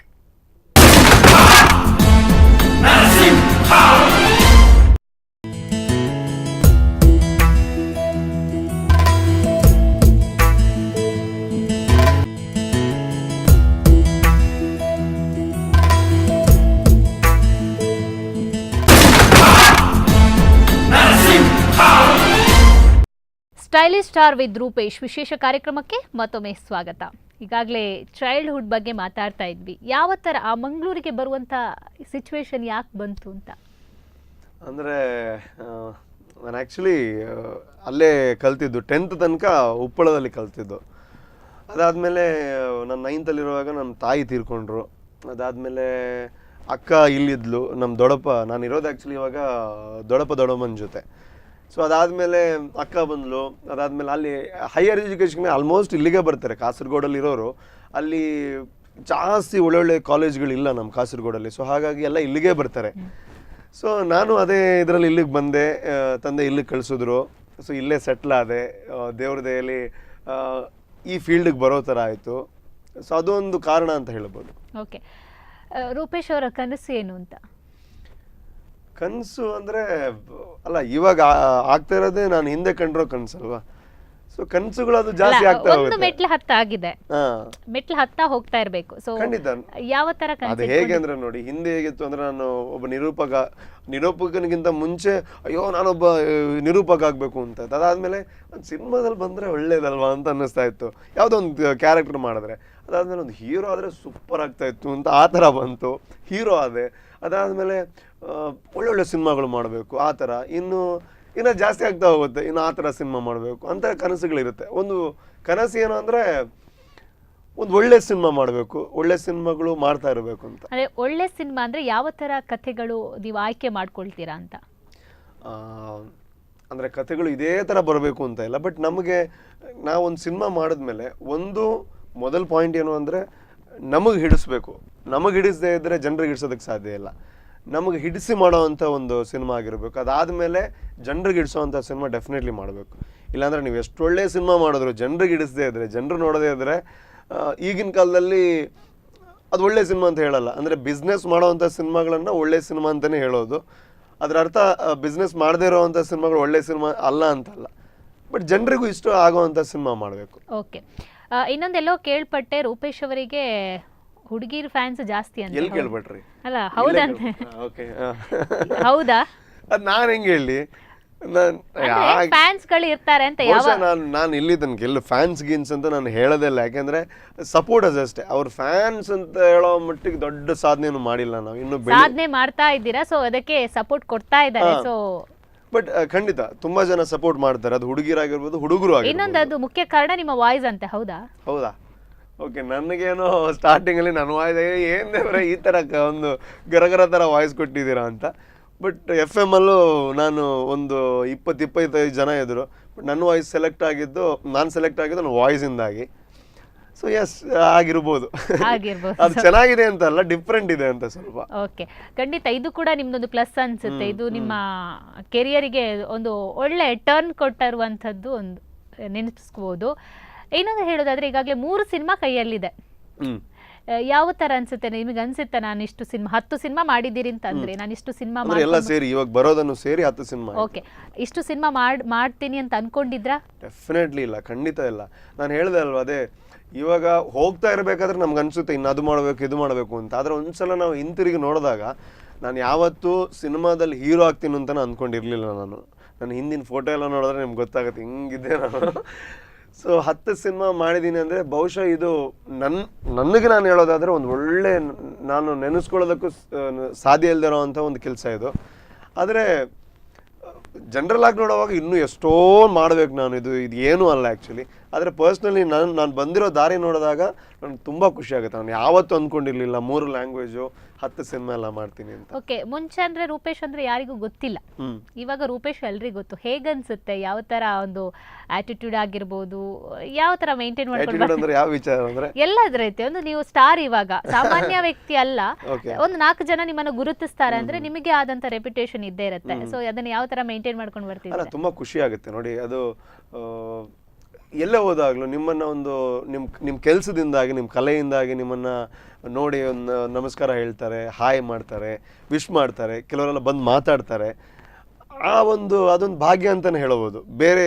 Stylish star with Rupesh ವಿಶೇಷ ಕಾರ್ಯಕ್ರಮಕ್ಕೆ ಮತ್ತೊಮ್ಮೆ ಸ್ವಾಗತ. ಈಗಾಗಲೇ ಚೈಲ್ಡ್ಹುಡ್ ಬಗ್ಗೆ ಮಾತಾಡ್ತಾ ಇದ್ವಿ. ಯಾವ ಥರ ಆ ಮಂಗಳೂರಿಗೆ ಬರುವಂಥ ಸಿಚುವೇಶನ್ ಯಾಕೆ ಬಂತು ಅಂತ? ಅಂದರೆ ನಾನು ಆ್ಯಕ್ಚುಲಿ ಅಲ್ಲೇ ಕಲ್ತಿದ್ದು, 10th ತನಕ ಉಪ್ಪಳದಲ್ಲಿ ಕಲ್ತಿದ್ದು. ಅದಾದಮೇಲೆ ನಾನು 9th ಅಲ್ಲಿರುವಾಗ ನಮ್ಮ ತಾಯಿ ತೀರ್ಕೊಂಡ್ರು. ಅದಾದಮೇಲೆ ಅಕ್ಕ ಇಲ್ಲಿದ್ಲು, ನಮ್ಮ ದೊಡ್ಡಪ್ಪ, ನಾನು ಇರೋದು ಆ್ಯಕ್ಚುಲಿ ಇವಾಗ ದೊಡ್ಡಮ್ಮನ ಜೊತೆ. ಸೊ ಅದಾದಮೇಲೆ ಅಕ್ಕ ಬಂದಳು. ಅದಾದಮೇಲೆ ಅಲ್ಲಿ ಹೈಯರ್ ಎಜುಕೇಷನ್ಗೆ ಆಲ್ಮೋಸ್ಟ್ ಇಲ್ಲಿಗೆ ಬರ್ತಾರೆ, ಕಾಸರಗೋಡಲ್ಲಿ ಇರೋರು. ಅಲ್ಲಿ ಜಾಸ್ತಿ ಒಳ್ಳೊಳ್ಳೆ ಕಾಲೇಜ್ಗಳಿಲ್ಲ ನಮ್ಮ ಕಾಸರಗೋಡಲ್ಲಿ. ಸೊ ಹಾಗಾಗಿ ಎಲ್ಲ ಇಲ್ಲಿಗೆ ಬರ್ತಾರೆ. ಸೊ ನಾನು ಅದೇ ಇದರಲ್ಲಿ ಇಲ್ಲಿಗೆ ಬಂದೆ, ತಂದೆ ಇಲ್ಲಿಗೆ ಕಳಿಸಿದ್ರು. ಸೊ ಇಲ್ಲೇ ಸೆಟ್ಲ್ ಆದೆ. ದೇವ್ರ ದಯೆಯಲ್ಲಿ ಈ ಫೀಲ್ಡಿಗೆ ಬರೋ ಥರ ಆಯಿತು. ಸೊ ಅದೊಂದು ಕಾರಣ ಅಂತ ಹೇಳ್ಬೋದು. ಓಕೆ, ರೂಪೇಶ್ ಅವರ ಕನಸು ಏನು ಅಂತ? ಕನಸು ಅಂದರೆ ಅಲ್ಲ, ಇವಾಗ ಆಗ್ತಾ ಇರೋದೇ ನಾನು ಹಿಂದೆ ಕಂಡಿರೋ ಕನಸಲ್ವಾ. ಸೊ ಕನಸುಗಳು ಅದು ಜಾಸ್ತಿ ಆಗ್ತಾ ಹೋಗುತ್ತೆ. ಮೆಟ್ಲು ಹತ್ತ ಆಗಿದೆ, ಮೆಟ್ಲು ಹತ್ತ ಹೋಗ್ತಾ ಇರಬೇಕು. ಸೊ ಖಂಡಿತ ಯಾವ ತರ ಅದು ಹೇಗೆ ಅಂದ್ರೆ ನೋಡಿ, ಹಿಂದೆ ಹೇಗಿತ್ತು ಅಂದ್ರೆ ನಾನು ಒಬ್ಬ ನಿರೂಪಕನಿಗಿಂತ ಮುಂಚೆ ಅಯ್ಯೋ ನಾನೊಬ್ಬ ನಿರೂಪಕ ಆಗ್ಬೇಕು ಅಂತ. ಅದಾದ್ಮೇಲೆ ಸಿನಿಮಾದಲ್ಲಿ ಬಂದ್ರೆ ಒಳ್ಳೇದಲ್ವಾ ಅಂತ ಅನ್ನಿಸ್ತಾ ಇತ್ತು, ಯಾವುದೋ ಒಂದು ಕ್ಯಾರೆಕ್ಟರ್ ಮಾಡಿದ್ರೆ. ಅದಾದ್ಮೇಲೆ ಒಂದು ಹೀರೋ ಆದ್ರೆ ಸೂಪರ್ ಆಗ್ತಾ ಇತ್ತು ಅಂತ ಆ ಥರ ಬಂತು, ಹೀರೋ ಆದೆ. ಅದಾದ್ಮೇಲೆ ಒಳ್ಳೊಳ್ಳೆ ಸಿನಿಮಾಗಳು ಮಾಡಬೇಕು ಆ ಥರ, ಇನ್ನು ಜಾಸ್ತಿ ಆಗ್ತಾ ಹೋಗುತ್ತೆ, ಇನ್ನು ಆ ಥರ ಸಿನಿಮಾ ಮಾಡಬೇಕು ಅಂತ ಕನಸುಗಳಿರುತ್ತೆ. ಒಂದು ಕನಸು ಏನು ಅಂದರೆ ಒಂದು ಒಳ್ಳೆ ಸಿನಿಮಾ ಮಾಡಬೇಕು, ಒಳ್ಳೆ ಸಿನಿಮಾಗಳು ಮಾಡ್ತಾ ಇರಬೇಕು ಅಂತ. ಅದೇ ಒಳ್ಳೆ ಸಿನಿಮಾ ಅಂದರೆ ಯಾವ ಥರ ಕಥೆಗಳು ನೀವು ಆಯ್ಕೆ ಮಾಡ್ಕೊಳ್ತೀರಾ ಅಂತ? ಅಂದರೆ ಕಥೆಗಳು ಇದೇ ಥರ ಬರಬೇಕು ಅಂತ ಇಲ್ಲ. ಬಟ್ ನಮಗೆ ನಾವೊಂದು ಸಿನಿಮಾ ಮಾಡಿದ್ಮೇಲೆ ಒಂದು ಮೊದಲ ಪಾಯಿಂಟ್ ಏನು ಅಂದರೆ ನಮಗೆ ಹಿಡಿಸ್ಬೇಕು. ನಮಗೆ ಹಿಡಿಸದೇ ಇದ್ದರೆ ಜನರಿಗೆ ಹಿಡಿಸೋದಕ್ಕೆ ಸಾಧ್ಯ ಇಲ್ಲ. ನಮಗೆ ಹಿಡಿಸಿ ಮಾಡೋವಂಥ ಒಂದು ಸಿನಿಮಾ ಆಗಿರಬೇಕು. ಅದಾದಮೇಲೆ ಜನರಿಗೆ ಹಿಡಿಸೋವಂಥ ಸಿನಿಮಾ ಡೆಫಿನೆಟ್ಲಿ ಮಾಡಬೇಕು. ಇಲ್ಲಾಂದರೆ ನೀವು ಎಷ್ಟು ಒಳ್ಳೆ ಸಿನಿಮಾ ಮಾಡಿದ್ರು ಜನರಿಗೆ ಹಿಡಿಸದೇ ಇದ್ದರೆ, ಜನರು ನೋಡದೇ ಇದ್ದರೆ, ಈಗಿನ ಕಾಲದಲ್ಲಿ ಅದು ಒಳ್ಳೆ ಸಿನಿಮಾ ಅಂತ ಹೇಳಲ್ಲ. ಅಂದರೆ ಬಿಸ್ನೆಸ್ ಮಾಡೋವಂಥ ಸಿನಿಮಾಗಳನ್ನು ಒಳ್ಳೆ ಸಿನಿಮಾ ಅಂತಲೇ ಹೇಳೋದು. ಅದರ ಅರ್ಥ ಬಿಸ್ನೆಸ್ ಮಾಡದೇ ಇರೋವಂಥ ಸಿನಿಮಾಗಳು ಒಳ್ಳೆ ಸಿನಿಮಾ ಅಲ್ಲ ಅಂತಲ್ಲ, ಬಟ್ ಜನರಿಗೂ ಇಷ್ಟ ಆಗೋವಂಥ ಸಿನಿಮಾ ಮಾಡಬೇಕು. ಓಕೆ, ಇನ್ನೊಂದೆಲ್ಲೋ ಕೇಳ್ಪಟ್ಟೆ, ರೂಪೇಶ್ ಅವರಿಗೆ ಹುಡುಗಿರ್ ಫ್ಯಾನ್ಸ್ ಜಾಸ್ತಿ ಅಂತ. ಎಲ್ಲಿ ಕೇಳ್ಬಿಟ್ರಿ? ಅಲ್ಲ, ಹೌದಂತ? ಓಕೆ, ಹೌದಾ? ಅದು ನಾನು ಹೆಂಗೆ ಹೇಳಿ, ಫ್ಯಾನ್ಸ್ ಗಳು ಇರ್ತಾರೆ ಅಂತ. ನಾನು ಇಲ್ಲಿ ತನಕ ಎಲ್ಲ ಫ್ಯಾನ್ಸ್ ಗೀನ್ಸ್ ಅಂತ ನಾನು ಹೇಳೋದಿಲ್ಲ, ಯಾಕೆಂದ್ರೆ ಸಪೋರ್ಟರ್ಸ್ ಅಷ್ಟೇ. ಅವ್ರ ಫ್ಯಾನ್ಸ್ ಅಂತ ಹೇಳೋ ಮಟ್ಟಿಗೆ ದೊಡ್ಡ ಸಾಧನೆಯನ್ನು ಮಾಡಿಲ್ಲ ನಾವು ಇನ್ನು. ಸಾಧನೆ ಮಾಡ್ತಾ ಇದ್ದೀರಾ, ಸೊ ಅದಕ್ಕೆ ಸಪೋರ್ಟ್ ಕೊಡ್ತಾ ಇದ್ದಾರೆ. ಸೊ ಬಟ್ ಖಂಡಿತ ತುಂಬಾ ಜನ ಸಪೋರ್ಟ್ ಮಾಡ್ತಾರೆ, ಅದು ಹುಡುಗಿರಾಗಿರ್ಬೋದು, ಹುಡುಗರು ಆಗಿರ್ಬೋದು. ಇನ್ನೊಂದು ಅದು ಮುಖ್ಯ ಕಾರಣ ನಿಮ್ಮ ವಾಯ್ಸ್ ಅಂತೆ. ಹೌದಾ? ಹೌದಾ? ಓಕೆ, ನನಗೇನೋ ಸ್ಟಾರ್ಟಿಂಗ್ ಅಲ್ಲಿ ನನ್ನ ವಾಯ್ಸ್ ಏನ್ ದೇವ್ರೆ ಈ ತರ ಒಂದು ಗರಗರ ತರ ವಾಯ್ಸ್ ಕೊಟ್ಟಿದ್ದೀರಾ ಅಂತ. ಬಟ್ FM ಅಲ್ಲೂ ನಾನು ಒಂದು 20-25 ಜನ ಇದ್ರು, ಬಟ್ ನನ್ನ ವಾಯ್ಸ್ ಸೆಲೆಕ್ಟ್ ಆಗಿದ್ದು ನನ್ನ ವಾಯ್ಸಿಂದಾಗಿ. ಸೊ ಎಸ್, ಆಗಿರ್ಬೋದು. ಅದು ಚೆನ್ನಾಗಿದೆ ಅಂತ ಅಲ್ಲ, ಡಿಫ್ರೆಂಟ್ ಇದೆ ಅಂತ ಸ್ವಲ್ಪ. ಓಕೆ, ಖಂಡಿತ ಇದು ಕೂಡ ನಿಮ್ದೊಂದು ಪ್ಲಸ್ ಅನ್ಸುತ್ತೆ. ಇದು ನಿಮ್ಮ ಕೆರಿಯರಿಗೆ ಒಂದು ಒಳ್ಳೆ ಟರ್ನ್ ಕೊಟ್ಟಿರುವಂಥದ್ದು ಒಂದು ನೆನಪಿಸ್ಕೋಬಹುದು. ಇನ್ನೊಂದು ಹೇಳೋದಾದ್ರೆ, ಈಗಾಗಲೇ 3 ಸಿನಿಮಾ ಕೈಯಲ್ಲಿದೆ. ಯಾವ ತರ ಅನ್ಸುತ್ತೆ ನಿಮಗೆ? ಅನ್ಸುತ್ತೆ ನಾನು ಇಷ್ಟು ಸಿನಿಮಾ 10 ಸಿನಿಮಾ ಮಾಡಿದ್ದೀರಿ ಅಂತಂದ್ರೆ, ನಾನು ಇಷ್ಟು ಸಿನಿಮಾ ಎಲ್ಲ ಸೇರಿ ಇವಾಗ ಬರೋದನ್ನು ಸೇರಿ 10 ಸಿನಿಮಾ. ಓಕೆ, ಇಷ್ಟು ಸಿನಿಮಾ ಮಾಡ್ತೀನಿ ಅಂತ ಅನ್ಕೊಂಡಿದ್ರಾ? ಡೆಫಿನೆಟ್ಲಿ ಇಲ್ಲ, ಖಂಡಿತ ಇಲ್ಲ. ನಾನು ಹೇಳಿದೆ ಅಲ್ವಾ, ಅದೇ ಇವಾಗ ಹೋಗ್ತಾ ಇರಬೇಕಾದ್ರೆ ನಮ್ಗೆ ಅನ್ಸುತ್ತೆ ಇನ್ನು ಅದು ಮಾಡಬೇಕು ಇದು ಮಾಡಬೇಕು ಅಂತ. ಆದ್ರೆ ಒಂದ್ಸಲ ನಾವು ಹಿಂತಿರುಗಿ ನೋಡಿದಾಗ, ನಾನು ಯಾವತ್ತೂ ಸಿನಿಮಾದಲ್ಲಿ ಹೀರೋ ಆಗ್ತೀನಿ ಅಂತ ಅಂದ್ಕೊಂಡಿರ್ಲಿಲ್ಲ. ನನ್ನ ಹಿಂದಿನ ಫೋಟೋ ಎಲ್ಲ ನೋಡಿದ್ರೆ ನಿಮ್ಗೆ ಗೊತ್ತಾಗುತ್ತೆ ಹಿಂಗಿದ್ದೆ ನಾನು. ಸೊ 10 ಸಿನಿಮಾ ಮಾಡಿದ್ದೀನಿ ಅಂದರೆ ಬಹುಶಃ ಇದು ನನಗೆ ನಾನು ಹೇಳೋದಾದರೆ ಒಂದು ಒಳ್ಳೆ, ನಾನು ನೆನೆಸ್ಕೊಳ್ಳೋದಕ್ಕೂ ಸಾಧ್ಯ ಇಲ್ಲದಿರೋ ಅಂಥ ಒಂದು ಕೆಲಸ ಇದು. ಆದರೆ ಜನರಲ್ ಆಗಿ ನೋಡುವಾಗ ಇನ್ನೂ ಎಷ್ಟೋ ಮಾಡಬೇಕು ನಾನು. ಇದು ಏನೂ ಅಲ್ಲ ಆ್ಯಕ್ಚುಲಿ. ಆದರೆ ಪರ್ಸ್ನಲಿ ನಾನು ಬಂದಿರೋ ದಾರಿ ನೋಡಿದಾಗ ನನಗೆ ತುಂಬ ಖುಷಿ ಆಗುತ್ತೆ. ನಾನು ಯಾವತ್ತೂ ಅಂದ್ಕೊಂಡಿರಲಿಲ್ಲ 3 ಲ್ಯಾಂಗ್ವೇಜು 10 ಸಿನಿಮಾ ಎಲ್ಲ ಮಾಡ್ತೀನಿ ಅಂತ. ಓಕೆ, ಮುಂಚೆ ಅಂದರೆ ರೂಪೇಶ್ ಅಂದರೆ ಯಾರಿಗೂ ಗೊತ್ತಿಲ್ಲ, ಇವಾಗ ರೂಪೇಶ್ ಎಲ್ರಿಗೂ ಗೊತ್ತು. ಹೇಗನ್ಸುತ್ತೆ? ಯಾವ ಥರ ಒಂದು ಆಟಿಟ್ಯೂಡ್ ಆಗಿರ್ಬೋದು, ಯಾವ ಥರ ಮೇಂಟೈನ್ ಮಾಡ್ಕೊಂಡು, ಯಾವ ವಿಚಾರ ಅಂದರೆ ಎಲ್ಲದ್ರ ರೀತಿ ಒಂದು ನೀವು ಸ್ಟಾರ್, ಇವಾಗ ಸಾಮಾನ್ಯ ವ್ಯಕ್ತಿ ಅಲ್ಲ. ಒಂದು 4 ಜನ ನಿಮ್ಮನ್ನು ಗುರುತಿಸ್ತಾರೆ ಅಂದ್ರೆ ನಿಮಗೆ ಆದಂಥ ರೆಪ್ಯುಟೇಷನ್ ಇದ್ದೇ ಇರುತ್ತೆ. ಸೊ ಅದನ್ನ ಯಾವ ಥರ ಮೇಂಟೈನ್ ಮಾಡ್ಕೊಂಡು ಬರ್ತೀವಿ? ತುಂಬ ಖುಷಿ ಆಗುತ್ತೆ ನೋಡಿ. ಅದು ಎಲ್ಲೇ ಹೋದಾಗಲೂ ನಿಮ್ಮನ್ನು ಒಂದು ನಿಮ್ಮ ಕೆಲಸದಿಂದಾಗಿ, ನಿಮ್ಮ ಕಲೆಯಿಂದಾಗಿ ನಿಮ್ಮನ್ನು ನೋಡಿ ಒಂದು ನಮಸ್ಕಾರ ಹೇಳ್ತಾರೆ, ಹಾಯ್ ಮಾಡ್ತಾರೆ, ವಿಶ್ ಮಾಡ್ತಾರೆ, ಕೆಲವರೆಲ್ಲ ಬಂದು ಮಾತಾಡ್ತಾರೆ. ಅದೊಂದು ಭಾಗ್ಯ ಅಂತಲೇ ಹೇಳ್ಬೋದು. ಬೇರೆ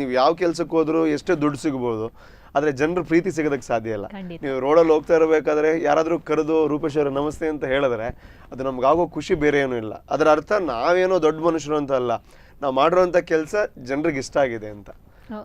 ನೀವು ಯಾವ ಕೆಲಸಕ್ಕೆ ಹೋದರೂ ಎಷ್ಟೇ ದುಡ್ಡು ಸಿಗ್ಬೋದು, ಆದರೆ ಜನರು ಪ್ರೀತಿ ಸಿಗೋದಕ್ಕೆ ಸಾಧ್ಯ ಇಲ್ಲ. ನೀವು ರೋಡಲ್ಲಿ ಹೋಗ್ತಾ ಇರಬೇಕಾದ್ರೆ ಯಾರಾದರೂ ಕರೆದು ರೂಪೇಶ್ ಅವರೇ ನಮಸ್ತೆ ಅಂತ ಹೇಳಿದ್ರೆ ಅದು ನಮ್ಗಾಗೋ ಖುಷಿ ಬೇರೆ ಏನೂ ಇಲ್ಲ. ಅದರ ಅರ್ಥ ನಾವೇನೋ ದೊಡ್ಡ ಮನುಷ್ಯರು ಅಂತ ಅಲ್ಲ, ನಾವು ಮಾಡಿರೋಂಥ ಕೆಲಸ ಜನರಿಗೆ ಇಷ್ಟ ಆಗಿದೆ ಅಂತ.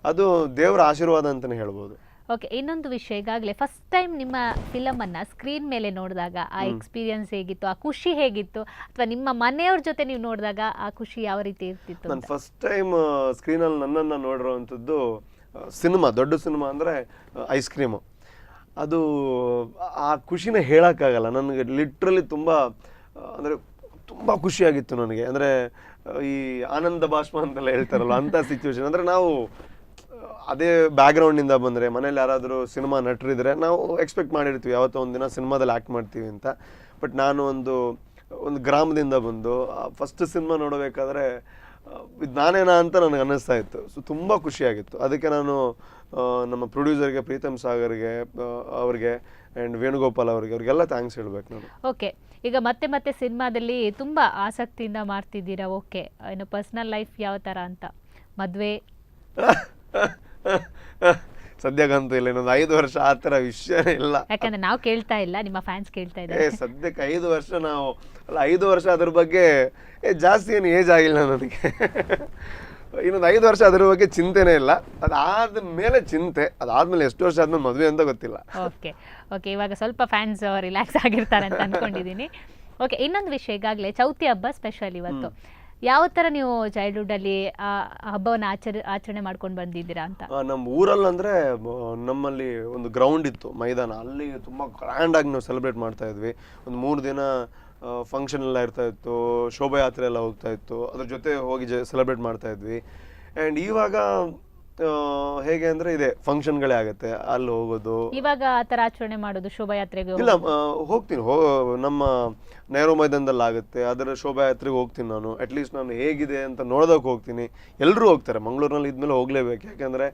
ಅದು ದೇವರ ಆಶೀರ್ವಾದ ಅಂತಲೇ ಹೇಳ್ಬೋದು. ಓಕೆ, ಇನ್ನೊಂದು ವಿಷಯ, ಈಗಾಗಲೇ ಫಸ್ಟ್ ಟೈಮ್ ನಿಮ್ಮ ಫಿಲಮ್ ಅನ್ನ ಸ್ಕ್ರೀನ್ ಮೇಲೆ ನೋಡಿದಾಗ ಆ ಎಕ್ಸ್ಪೀರಿಯನ್ಸ್ ಹೇಗಿತ್ತು, ಆ ಖುಷಿ ಹೇಗಿತ್ತು, ಅಥವಾ ನಿಮ್ಮ ಮನೆಯವ್ರ ಜೊತೆ ನೀವು ನೋಡಿದಾಗ ಆ ಖುಷಿ ಯಾವ ರೀತಿ ಇರ್ತಿತ್ತು? ನಾನು ಫಸ್ಟ್ ಟೈಮ್ ಸ್ಕ್ರೀನಲ್ಲಿ ನನ್ನನ್ನು ನೋಡಿರೋವಂಥದ್ದು ಸಿನಿಮಾ, ದೊಡ್ಡ ಸಿನಿಮಾ ಅಂದರೆ ಐಸ್ ಕ್ರೀಮು. ಅದು ಆ ಖುಷಿನ ಹೇಳೋಕ್ಕಾಗಲ್ಲ. ನನಗೆ ಲಿಟ್ರಲಿ ತುಂಬ ಖುಷಿಯಾಗಿತ್ತು ನನಗೆ. ಅಂದರೆ ಈ ಆನಂದ ಭಾಷ್ಪ ಅಂತೆಲ್ಲ ಹೇಳ್ತಾರಲ್ಲ, ಅಂಥ ಸಿಚುವೇಶನ್. ಅಂದರೆ ನಾವು ಅದೇ ಬ್ಯಾಕ್ಗ್ರೌಂಡಿಂದ ಬಂದರೆ, ಮನೇಲಿ ಯಾರಾದರೂ ಸಿನಿಮಾ ನಟರಿದ್ರೆ ನಾವು ಎಕ್ಸ್ಪೆಕ್ಟ್ ಮಾಡಿರ್ತೀವಿ ಯಾವತ್ತೋ ಒಂದಿನ ಸಿನಿಮಾದಲ್ಲಿ ಆ್ಯಕ್ಟ್ ಮಾಡ್ತೀವಿ ಅಂತ. ಬಟ್ ನಾನು ಒಂದು ಗ್ರಾಮದಿಂದ ಬಂದು ಫಸ್ಟ್ ಸಿನಿಮಾ ನೋಡಬೇಕಾದ್ರೆ ಇದು ನಾನೇನಾ ಅಂತ ನನಗೆ ಅನ್ನಿಸ್ತಾ ಇತ್ತು. ಸೊ ತುಂಬ ಖುಷಿಯಾಗಿತ್ತು. ಅದಕ್ಕೆ ನಾನು ನಮ್ಮ ಪ್ರೊಡ್ಯೂಸರ್ಗೆ, ಪ್ರೀತಮ್ ಸಾಗರ್ಗೆ, ಅವ್ರಿಗೆ ಆ್ಯಂಡ್ ವೇಣುಗೋಪಾಲ್ ಅವ್ರಿಗೆಲ್ಲ ಥ್ಯಾಂಕ್ಸ್ ಹೇಳ್ಬೇಕು ನಾನು. ಓಕೆ, ಈಗ ಮತ್ತೆ ಸಿನಿಮಾದಲ್ಲಿ ತುಂಬ ಆಸಕ್ತಿಯಿಂದ ಮಾಡ್ತಿದ್ದೀರಾ. ಓಕೆ, ಇನ್ನು ಪರ್ಸ್ನಲ್ ಲೈಫ್ ಯಾವ ಥರ ಅಂತ? ಮದುವೆ ಸದ್ಯಕ್ಕಂತೂ ಇಲ್ಲ, ಇನ್ನೊಂದು 5 ವರ್ಷ ಆ ಥರ ವಿಷಯನೇ ಇಲ್ಲ. ಯಾಕಂದ್ರೆ ನಾವು ಕೇಳ್ತಾ ಇಲ್ಲ, ನಿಮ್ಮ ಫ್ಯಾನ್ಸ್ ಕೇಳ್ತಾ ಇದ್ದಾರೆ. ಸದ್ಯಕ್ಕೆ 5 ವರ್ಷ ನಾವು ಅಲ್ಲ, 5 ವರ್ಷ ಅದ್ರ ಬಗ್ಗೆ ಜಾಸ್ತಿ ಏನು ಏಜ್ ಆಗಿಲ್ಲ ನನಗೆ. ಇನ್ನೊಂದು 5 ವರ್ಷ ಅದ್ರ ಬಗ್ಗೆ ಚಿಂತೆನೇ ಇಲ್ಲ. ಅದಾದ್ಮೇಲೆ ಚಿಂತೆ, ಅದಾದ್ಮೇಲೆ ಎಷ್ಟು ವರ್ಷ ಆದ್ಮೇಲೆ ಮದುವೆ ಅಂತ ಗೊತ್ತಿಲ್ಲ. ಓಕೆ, ಇವಾಗ ಸ್ವಲ್ಪ ಫ್ಯಾನ್ಸ್ ರಿಲ್ಯಾಕ್ಸ್ ಆಗಿರ್ತಾರೆ ಅಂತ ಅನ್ಕೊಂಡಿದ್ದೀನಿ. ಓಕೆ, ಇನ್ನೊಂದು ವಿಷಯ, ಈಗಾಗಲೇ ಚೌತಿ ಹಬ್ಬ ಸ್ಪೆಷಲ್ ಇವತ್ತು. ಯಾವ ಥರ ನೀವು ಚೈಲ್ಡ್ಹುಡ್ಡಲ್ಲಿ ಆ ಹಬ್ಬವನ್ನು ಆಚರಣೆ ಮಾಡ್ಕೊಂಡು ಬಂದಿದ್ದೀರಾ ಅಂತ? ನಮ್ಮ ಊರಲ್ಲಿ ಅಂದರೆ ನಮ್ಮಲ್ಲಿ ಒಂದು ಗ್ರೌಂಡ್ ಇತ್ತು, ಮೈದಾನ. ಅಲ್ಲಿ ತುಂಬ ಗ್ರ್ಯಾಂಡಾಗಿ ನಾವು ಸೆಲೆಬ್ರೇಟ್ ಮಾಡ್ತಾ ಇದ್ವಿ. ಒಂದು 3 ದಿನ ಫಂಕ್ಷನ್ ಎಲ್ಲ ಇರ್ತಾ ಇತ್ತು, ಶೋಭಾಯಾತ್ರೆ ಎಲ್ಲ ಹೋಗ್ತಾ ಇತ್ತು, ಅದ್ರ ಜೊತೆ ಹೋಗಿ ಸೆಲೆಬ್ರೇಟ್ ಮಾಡ್ತಾ ಇದ್ವಿ. ಆ್ಯಂಡ್ ಇವಾಗ ಹೇಗೆ ಅಂದರೆ ಇದೆ ಫಂಕ್ಷನ್ಗಳೇ ಆಗುತ್ತೆ, ಅಲ್ಲಿ ಹೋಗೋದು. ಇವಾಗ ಆ ಥರ ಆಚರಣೆ ಮಾಡೋದು ಶೋಭಾಯಾತ್ರೆಗೆ ಇಲ್ಲ ಹೋಗ್ತೀನಿ, ನಮ್ಮ ನೆಹರು ಮೈದಾನದಲ್ಲಿ ಆಗುತ್ತೆ, ಅದರ ಶೋಭಾಯಾತ್ರೆಗೆ ಹೋಗ್ತೀನಿ ನಾನು. ಅಟ್ಲೀಸ್ಟ್ ನಾನು ಹೇಗಿದೆ ಅಂತ ನೋಡೋದಕ್ಕೆ ಹೋಗ್ತೀನಿ. ಎಲ್ಲರೂ ಹೋಗ್ತಾರೆ, ಮಂಗಳೂರಿನಲ್ಲಿ ಇದ್ಮೇಲೆ ಹೋಗ್ಲೇಬೇಕು, ಯಾಕೆಂದರೆ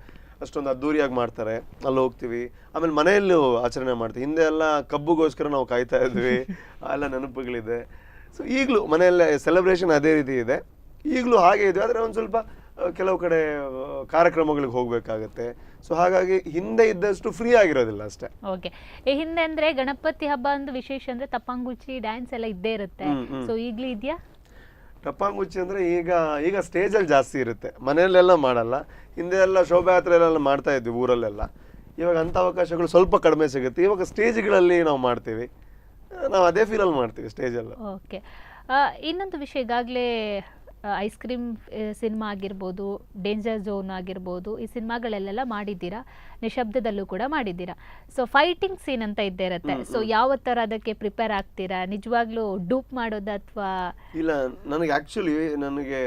ಅಷ್ಟೊಂದು ಅದ್ದೂರಿಯಾಗಿ ಮಾಡ್ತಾರೆ, ಅಲ್ಲಿ ಹೋಗ್ತೀವಿ. ಆಮೇಲೆ ಮನೆಯಲ್ಲೂ ಆಚರಣೆ ಮಾಡ್ತೀವಿ. ಹಿಂದೆ ಎಲ್ಲ ಕಬ್ಬುಗೋಸ್ಕರ ನಾವು ಕಾಯ್ತಾ ಇದ್ವಿ, ಎಲ್ಲ ನೆನಪುಗಳಿದೆ. ಸೊ ಈಗಲೂ ಮನೆಯಲ್ಲೇ ಸೆಲೆಬ್ರೇಷನ್ ಅದೇ ರೀತಿ ಇದೆ, ಈಗಲೂ ಹಾಗೆ ಇದೆ. ಆದರೆ ಒಂದು ಸ್ವಲ್ಪ ಕೆಲವು ಕಡೆ ಕಾರ್ಯಕ್ರಮಗಳಿಗೆ ಹೋಗಬೇಕಾಗತ್ತೆ. ಸೊ ಹಾಗಾಗಿ ಹಿಂದೆ ಇದ್ದಷ್ಟು ಫ್ರೀ ಆಗಿರೋದಿಲ್ಲ ಅಷ್ಟೇ. ಓಕೆ, ಹಿಂದೆ ಅಂದ್ರೆ ಗಣಪತಿ ಹಬ್ಬ ಒಂದು ವಿಶೇಷ ಅಂದ್ರೆ ತಪ್ಪಂಗುಚ್ಚಿ ಡ್ಯಾನ್ಸ್ ಎಲ್ಲ ಇದ್ದೇ ಇರುತ್ತೆ. ಸೊ ಈಗಲೂ ಇದೆಯಾ ಟಪ್ಪಾಂಗುಚ್ಚಿ? ಅಂದರೆ ಈಗ ಸ್ಟೇಜಲ್ಲಿ ಜಾಸ್ತಿ ಇರುತ್ತೆ, ಮನೆಯಲ್ಲೆಲ್ಲ ಮಾಡಲ್ಲ. ಹಿಂದೆ ಎಲ್ಲ ಶೋಭಾಯಾತ್ರೆ ಎಲ್ಲ ಮಾಡ್ತಾ ಇದ್ವಿ ಊರಲ್ಲೆಲ್ಲ. ಇವಾಗ ಅಂಥ ಅವಕಾಶಗಳು ಸ್ವಲ್ಪ ಕಡಿಮೆ ಸಿಗುತ್ತೆ. ಇವಾಗ ಸ್ಟೇಜ್ಗಳಲ್ಲಿ ನಾವು ಮಾಡ್ತೀವಿ, ನಾವು ಅದೇ ಫೀಲಲ್ಲಿ ಮಾಡ್ತೀವಿ ಸ್ಟೇಜಲ್ಲಿ. ಓಕೆ, ಇನ್ನೊಂದು ವಿಷಯ, ಈಗಾಗಲೇ ಐಸ್ ಕ್ರೀಮ್ ಸಿನಿಮಾ ಆಗಿರ್ಬೋದು, ಡೇಂಜರ್ ಝೋನ್ ಆಗಿರ್ಬೋದು, ಈ ಸಿನಿಮಾಗಳಲ್ಲೆಲ್ಲ ಮಾಡಿದ್ದೀರಾ, ನಿಶಬ್ದದಲ್ಲೂ ಕೂಡ ಮಾಡಿದ್ದೀರಾ. ಸೊ ಫೈಟಿಂಗ್ ಸೀನ್ ಅಂತ ಇದ್ದೇ ಇರುತ್ತೆ. ಸೊ ಯಾವ ಥರ ಅದಕ್ಕೆ ಪ್ರಿಪೇರ್ ಆಗ್ತೀರಾ? ನಿಜವಾಗ್ಲೂ ಡೂಪ್ ಮಾಡೋದು ಅಥವಾ? ಇಲ್ಲ, ನನಗೆ ಆ್ಯಕ್ಚುಲಿ ನನಗೆ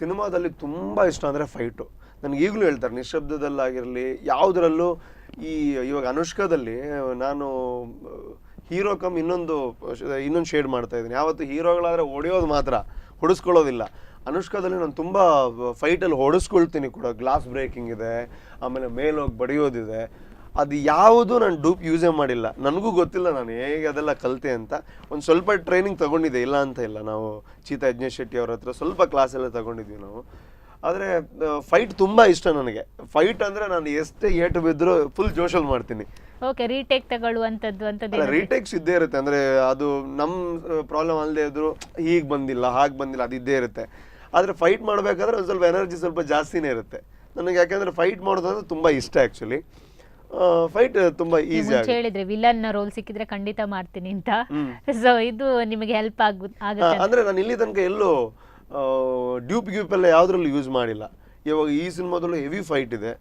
ಸಿನಿಮಾದಲ್ಲಿ ತುಂಬ ಇಷ್ಟ ಅಂದರೆ ಫೈಟು. ನನಗೆ ಈಗಲೂ ಹೇಳ್ತಾರೆ, ನಿಶಬ್ದದಲ್ಲಾಗಿರಲಿ ಯಾವುದರಲ್ಲೂ. ಇವಾಗ ಅನುಷ್ಕಾದಲ್ಲಿ ನಾನು ಹೀರೋ ಕಮ್ ಇನ್ನೊಂದು ಶೇಡ್ ಮಾಡ್ತಾ ಇದ್ದೀನಿ. ಯಾವತ್ತು ಹೀರೋಗಳಾದರೆ ಹೊಡೆಯೋದು ಮಾತ್ರ, ಹೊಡಿಸ್ಕೊಳ್ಳೋದಿಲ್ಲ. ಅನುಷ್ಕಾದಲ್ಲಿ ನಾನು ತುಂಬ ಫೈಟಲ್ಲಿ ಹೊಡಿಸ್ಕೊಳ್ತೀನಿ ಕೂಡ. ಗ್ಲಾಸ್ ಬ್ರೇಕಿಂಗ್ ಇದೆ, ಆಮೇಲೆ ಮೇಲೋಗಿ ಬಡಿಯೋದಿದೆ. ಅದು ಯಾವುದು ನಾನು ಡೂಪ್ ಯೂಸೇ ಮಾಡಿಲ್ಲ. ನನಗೂ ಗೊತ್ತಿಲ್ಲ ನಾನು ಹೇಗೆ ಅದೆಲ್ಲ ಕಲಿತೆ ಅಂತ. ಒಂದು ಸ್ವಲ್ಪ ಟ್ರೈನಿಂಗ್ ತೊಗೊಂಡಿದ್ದೆ, ಇಲ್ಲ ಅಂತ ಇಲ್ಲ. ನಾವು ಚೀತಾ ಯಜ್ಞೇಶ್ ಶೆಟ್ಟಿ ಅವ್ರ ಹತ್ರ ಸ್ವಲ್ಪ ಕ್ಲಾಸೆಲ್ಲ ತೊಗೊಂಡಿದ್ವಿ ನಾವು. ಆದರೆ ಫೈಟ್ ತುಂಬ ಇಷ್ಟ ನನಗೆ. ಫೈಟ್ ಅಂದರೆ ನಾನು ಎಷ್ಟೇ ಏಟು ಬಿದ್ದರೂ ಫುಲ್ ಜೋಶಲ್ಲಿ ಮಾಡ್ತೀನಿ. ಓಕೆ, ರೀಟೇಕ್ ತಗೊಳ್ಳುವಂಥದ್ದು ರೀಟೇಕ್ಸ್ ಇದ್ದೇ ಇರುತ್ತೆ. ಅಂದರೆ ಅದು ನಮ್ಮ ಪ್ರಾಬ್ಲಮ್ ಅಲ್ಲದೆ ಇದ್ರು, ಹೀಗೆ ಬಂದಿಲ್ಲ ಹಾಗೆ ಬಂದಿಲ್ಲ, ಅದು ಇದ್ದೇ ಇರುತ್ತೆ. ಆದರೆ ಫೈಟ್ ಮಾಡಬೇಕಾದ್ರೆ ಒಂದು ಸ್ವಲ್ಪ ಎನರ್ಜಿ ಸ್ವಲ್ಪ ಜಾಸ್ತಿನೇ ಇರುತ್ತೆ ನನಗೆ. ಯಾಕೆಂದರೆ ಫೈಟ್ ಮಾಡೋದಂದ್ರೆ ತುಂಬ ಇಷ್ಟ ಆ್ಯಕ್ಚುಲಿ. ಫೈಟ್ ತುಂಬ ಈಸಿ ಆಗಿ ಹೇಳಿದ್ರೆ ವಿಲನ್ ರೋಲ್ ಸಿಕ್ಕಿದ್ರೆ ಖಂಡಿತ ಮಾಡ್ತೀನಿ ಅಂತ. ಸೊ ಇದು ನಿಮಗೆ ಹೆಲ್ಪ್ ಆಗುತ್ತೆ. ಅಂದರೆ ನಾನು ಇಲ್ಲಿ ತನಕ ಎಲ್ಲೋ ಡ್ಯೂಪ್ ಎಲ್ಲ ಯಾವುದ್ರಲ್ಲೂ ಯೂಸ್ ಮಾಡಿಲ್ಲ. ಇವಾಗ ಈ ಸಿನಿಮಾದಲ್ಲೂ ಹೆವಿ ಫೈಟ್ ಇದೆ,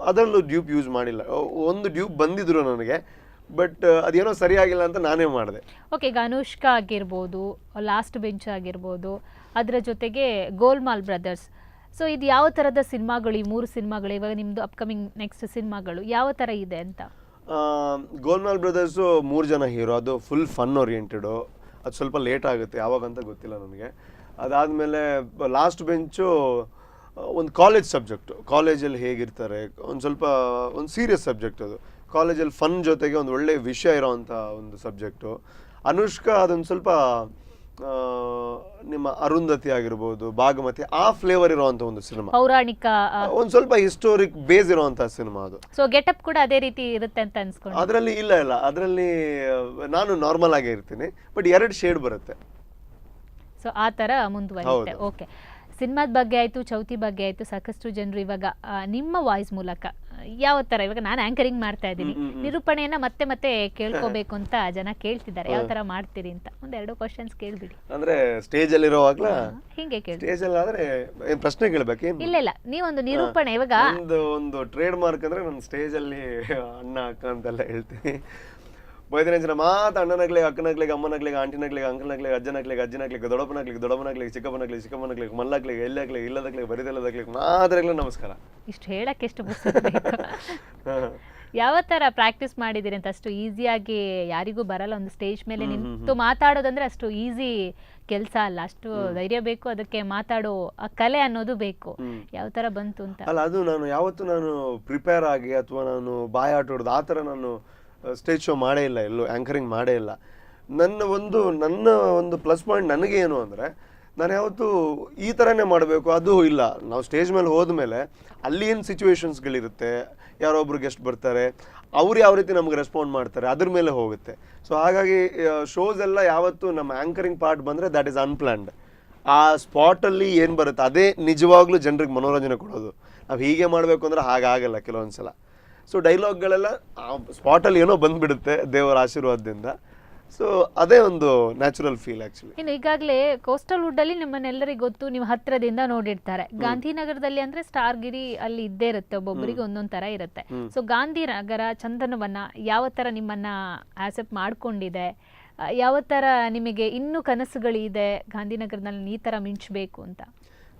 ಅದರಲ್ಲೂ ಡ್ಯೂಪ್ ಯೂಸ್ ಮಾಡಿಲ್ಲ. ಒಂದು ಡ್ಯೂಪ್ ಬಂದಿದ್ರು ನನಗೆ, ಬಟ್ ಅದೇನೋ ಸರಿಯಾಗಿಲ್ಲ ಅಂತ ನಾನೇ ಮಾಡಿದೆ. ಓಕೆ, ಈಗ ಅನುಷ್ಕಾ ಆಗಿರ್ಬೋದು, ಲಾಸ್ಟ್ ಬೆಂಚ್ ಆಗಿರ್ಬೋದು, ಅದರ ಜೊತೆಗೆ ಗೋಲ್ಮಾಲ್ ಬ್ರದರ್ಸ್. ಸೊ ಇದು ಯಾವ ಥರದ ಸಿನಿಮಾಗಳು, ಈ 3 ಸಿನಿಮಾಗಳು, ಇವಾಗ ನಿಮ್ಮದು ಅಪ್ಕಮಿಂಗ್ ನೆಕ್ಸ್ಟ್ ಸಿನಿಮಾಗಳು ಯಾವ ಥರ ಇದೆ ಅಂತ? ಗೋಲ್ಮಾಲ್ ಬ್ರದರ್ಸು 3 ಜನ ಹೀರೋ, ಅದು ಫುಲ್ ಫನ್ ಓರಿಯೆಂಟೆಡು. ಅದು ಸ್ವಲ್ಪ ಲೇಟ್ ಆಗುತ್ತೆ, ಯಾವಾಗಂತ ಗೊತ್ತಿಲ್ಲ ನನಗೆ. ಅದಾದಮೇಲೆ ಲಾಸ್ಟ್ ಬೆಂಚು ಒಂದು ಕಾಲೇಜ್ ಸಬ್ಜೆಕ್ಟು, ಕಾಲೇಜಲ್ಲಿ ಹೇಗಿರ್ತಾರೆ, ಒಂದು ಸೀರಿಯಸ್ ಸಬ್ಜೆಕ್ಟ್ ಅದು. ಕಾಲೇಜಲ್ಲಿ ಫನ್ ಜೊತೆಗೆ ಒಂದು ಒಳ್ಳೆಯ ವಿಷಯ ಇರೋವಂಥ ಒಂದು ಸಬ್ಜೆಕ್ಟು. ಅನುಷ್ಕಾ ಅದೊಂದು ಸ್ವಲ್ಪ ನಿಮ್ಮ ಅರುಂಧತಿ ಆಗಿರ್ಬೋದು, ಭಾಗಮತಿ, ಆ ಫ್ಲೇವರ್ ಇರುವಂತ ಒಂದು ಸಿನಿಮಾ, ಪೌರಾಣಿಕ, ಒಂದು ಸ್ವಲ್ಪ ಹಿಸ್ಟೋರಿಕ್ ಬೇಸ್ ಇರುವಂತ ಸಿನಿಮಾ ಅದು. ಸೊ ಗೆಟಪ್ ಕೂಡ ಅದೇ ರೀತಿ ಇರುತ್ತೆ ಅಂತ ಅನ್ಸ್ಕೊಂಡು? ಅದರಲ್ಲಿ ಇಲ್ಲ, ಅದರಲ್ಲಿ ನಾನು ನಾರ್ಮಲ್ ಆಗೇ ಇರ್ತೀನಿ, ಬಟ್ 2 ಶೇಡ್ ಬರುತ್ತೆ. ಸೊ ಆ ಥರ ಮುಂದುವರಿಯುತ್ತೆ. ಓಕೆ, ಸಿನಿಮಾದ ಬಗ್ಗೆ ಆಯಿತು, ಚೌತಿ ಬಗ್ಗೆ ಆಯಿತು. ಸಾಕಷ್ಟು ಜನರು ಇವಾಗ ನಿಮ್ಮ ವಾಯ್ಸ್ ಮೂಲಕ ಯಾವ ಥರ, ಇವಾಗ ನಾನು ಆ್ಯಂಕರಿಂಗ್ ಮಾಡ್ತಾ ಇದ್ದೀನಿ, ನಿರೂಪಣೆಯನ್ನು ಮತ್ತೆ ಮತ್ತೆ ಕೇಳ್ಕೋಬೇಕು ಅಂತ ಜನ ಕೇಳ್ತಿದ್ದಾರೆ, ಯಾವ ಥರ ಮಾಡ್ತೀರಿ ಅಂತ. 1-2 ಕ್ವಶನ್ಸ್ ಕೇಳ್ಬಿಡಿ. ಅಂದ್ರೆ ಸ್ಟೇಜಲ್ಲಿ ಇರೋವಾಗ್ಲಾ ಹಿಂಗೆ ಕೇಳಿ. ಸ್ಟೇಜಲ್ಲಿ ಆದ್ರೆ ಪ್ರಶ್ನೆ ಕೇಳಬೇಕೇನು? ಇಲ್ಲ, ನೀವೊಂದು ನಿರೂಪಣೆ, ಇವಾಗ ಒಂದು ಟ್ರೇಡ್ ಮಾರ್ಕ್ ಅಂದ್ರೆ ನಾನು ಸ್ಟೇಜಲ್ಲಿ ಅಣ್ಣ ಅಕ್ಕ ಅಂತೆಲ್ಲ ಹೇಳ್ತೀನಿ. ಬೈದಿನ ಜನ ಮಾತು ಅಣ್ಣನಗ್ಲಿಗೆ, ಅಕ್ಕನಗ್ಲಿಗೆ, ಅಮ್ಮನಗ್ಲಿಗೆ, ಆಂಟಿನಗ್ಲಿಗೆ, ಅಂಕಲ್ನಗ್ಲಿಗೆ, ಅಜ್ಜನಗ್ಲಿಗೆ, ದೊಡ್ಡಪ್ಪನಗ್ಲಿಗೆ, ಚಿಕ್ಕಪ್ಪನಗ್ಲಿಗೆ, ಮಲ್ಲಗ್ಲಿಗೆ, ಎಲ್ಲಗ್ಲಿಗೆ, ಇಲ್ಲದಗ್ಲಿಗೆ, ಬರಿದೆಲ್ಲದಗ್ಲಿಗೆ, ಮಾದ್ರಾಗ್ಲಿಗೆ ನಮಸ್ಕಾರ. ಇಷ್ಟು ಹೇಳಕ್ಕೆ ಎಷ್ಟು ಯಾವ ಥರ ಪ್ರಾಕ್ಟೀಸ್ ಮಾಡಿದ್ದೀರಿ ಅಂತ? ಅಷ್ಟು ಈಸಿಯಾಗಿ ಯಾರಿಗೂ ಬರಲ್ಲ. ಒಂದು ಸ್ಟೇಜ್ ಮೇಲೆ ನಿಂತು ಮಾತಾಡೋದಂದ್ರೆ ಅಷ್ಟು ಈಸಿ ಕೆಲಸ ಅಲ್ಲ, ಅಷ್ಟು ಧೈರ್ಯ ಬೇಕು, ಅದಕ್ಕೆ ಮಾತಾಡೋ ಆ ಕಲೆ ಅನ್ನೋದು ಬೇಕು. ಯಾವ ಥರ ಬಂತು ಅಂತ? ಅಲ್ಲ, ಅದು ನಾನು ಯಾವತ್ತೂ ಪ್ರಿಪೇರ್ ಆಗಿ ಅಥವಾ ನಾನು ಬಾಯಾಟ ಹೊಡೆದು ಆ ಥರ ನಾನು ಸ್ಟೇಜ್ ಶೋ ಮಾಡೇ ಇಲ್ಲ, ಎಲ್ಲೂ ಆ್ಯಂಕರಿಂಗ್ ಮಾಡೇ ಇಲ್ಲ. ನನ್ನ ಒಂದು ಪ್ಲಸ್ ಪಾಯಿಂಟ್ ನನಗೆ ಏನು ಅಂದರೆ, ನಾನು ಯಾವತ್ತೂ ಈ ಥರನೇ ಮಾಡಬೇಕು ಅದು ಇಲ್ಲ. ನಾವು ಸ್ಟೇಜ್ ಮೇಲೆ ಹೋದ್ಮೇಲೆ ಅಲ್ಲಿ ಏನು ಸಿಚುವೇಶನ್ಸ್ಗಳಿರುತ್ತೆ, ಯಾರೊಬ್ರು ಗೆಸ್ಟ್ ಬರ್ತಾರೆ, ಅವ್ರು ಯಾವ ರೀತಿ ನಮ್ಗೆ ರೆಸ್ಪಾಂಡ್ ಮಾಡ್ತಾರೆ, ಅದ್ರ ಮೇಲೆ ಹೋಗುತ್ತೆ. ಸೊ ಹಾಗಾಗಿ ಶೋಸ್ ಎಲ್ಲ ಯಾವತ್ತೂ ನಮ್ಮ ಆ್ಯಂಕರಿಂಗ್ ಪಾರ್ಟ್ ಬಂದರೆ ದ್ಯಾಟ್ ಈಸ್ ಅನ್ಪ್ಲ್ಯಾನ್ಡ್. ಆ ಸ್ಪಾಟಲ್ಲಿ ಏನು ಬರುತ್ತೆ ಅದೇ ನಿಜವಾಗ್ಲೂ ಜನರಿಗೆ ಮನೋರಂಜನೆ ಕೊಡೋದು. ನಾವು ಹೀಗೆ ಮಾಡಬೇಕು ಅಂದರೆ ಹಾಗಾಗಲ್ಲ ಕೆಲವೊಂದು ಸಲ. ಸೊ ಡೈಲಾಗ್ಗಳೆಲ್ಲ ಸ್ಪಾಟಲ್ಲಿ ಏನೋ ಬಂದುಬಿಡುತ್ತೆ ದೇವರ ಆಶೀರ್ವಾದದಿಂದ. ಸೊ ಅದೇ ಒಂದು ನ್ಯಾಚುರಲ್ ಫೀಲ್ ಆ್ಯಕ್ಚುಲಿ. ಇನ್ನು ಈಗಾಗಲೇ ಕೋಸ್ಟಲ್ ವುಡ್ಡಲ್ಲಿ ನಿಮ್ಮನ್ನೆಲ್ಲರಿಗೂ ಗೊತ್ತು, ನೀವು ಹತ್ತಿರದಿಂದ ನೋಡಿರ್ತಾರೆ. ಗಾಂಧಿನಗರದಲ್ಲಿ ಅಂದರೆ ಸ್ಟಾರ್ಗಿರಿ ಅಲ್ಲಿ ಇದ್ದೇ ಇರುತ್ತೆ, ಒಬ್ಬೊಬ್ಬರಿಗೆ ಒಂದೊಂದು ಥರ ಇರುತ್ತೆ. ಸೊ ಗಾಂಧಿನಗರ, ಚಂದನವನ ಯಾವ ಥರ ನಿಮ್ಮನ್ನು ಆಕ್ಸೆಪ್ಟ್ ಮಾಡ್ಕೊಂಡಿದೆ? ಯಾವ ಥರ ನಿಮಗೆ ಇನ್ನೂ ಕನಸುಗಳಿದೆ ಗಾಂಧಿನಗರದಲ್ಲಿ ಈ ಥರ ಮಿಂಚಬೇಕು ಅಂತ?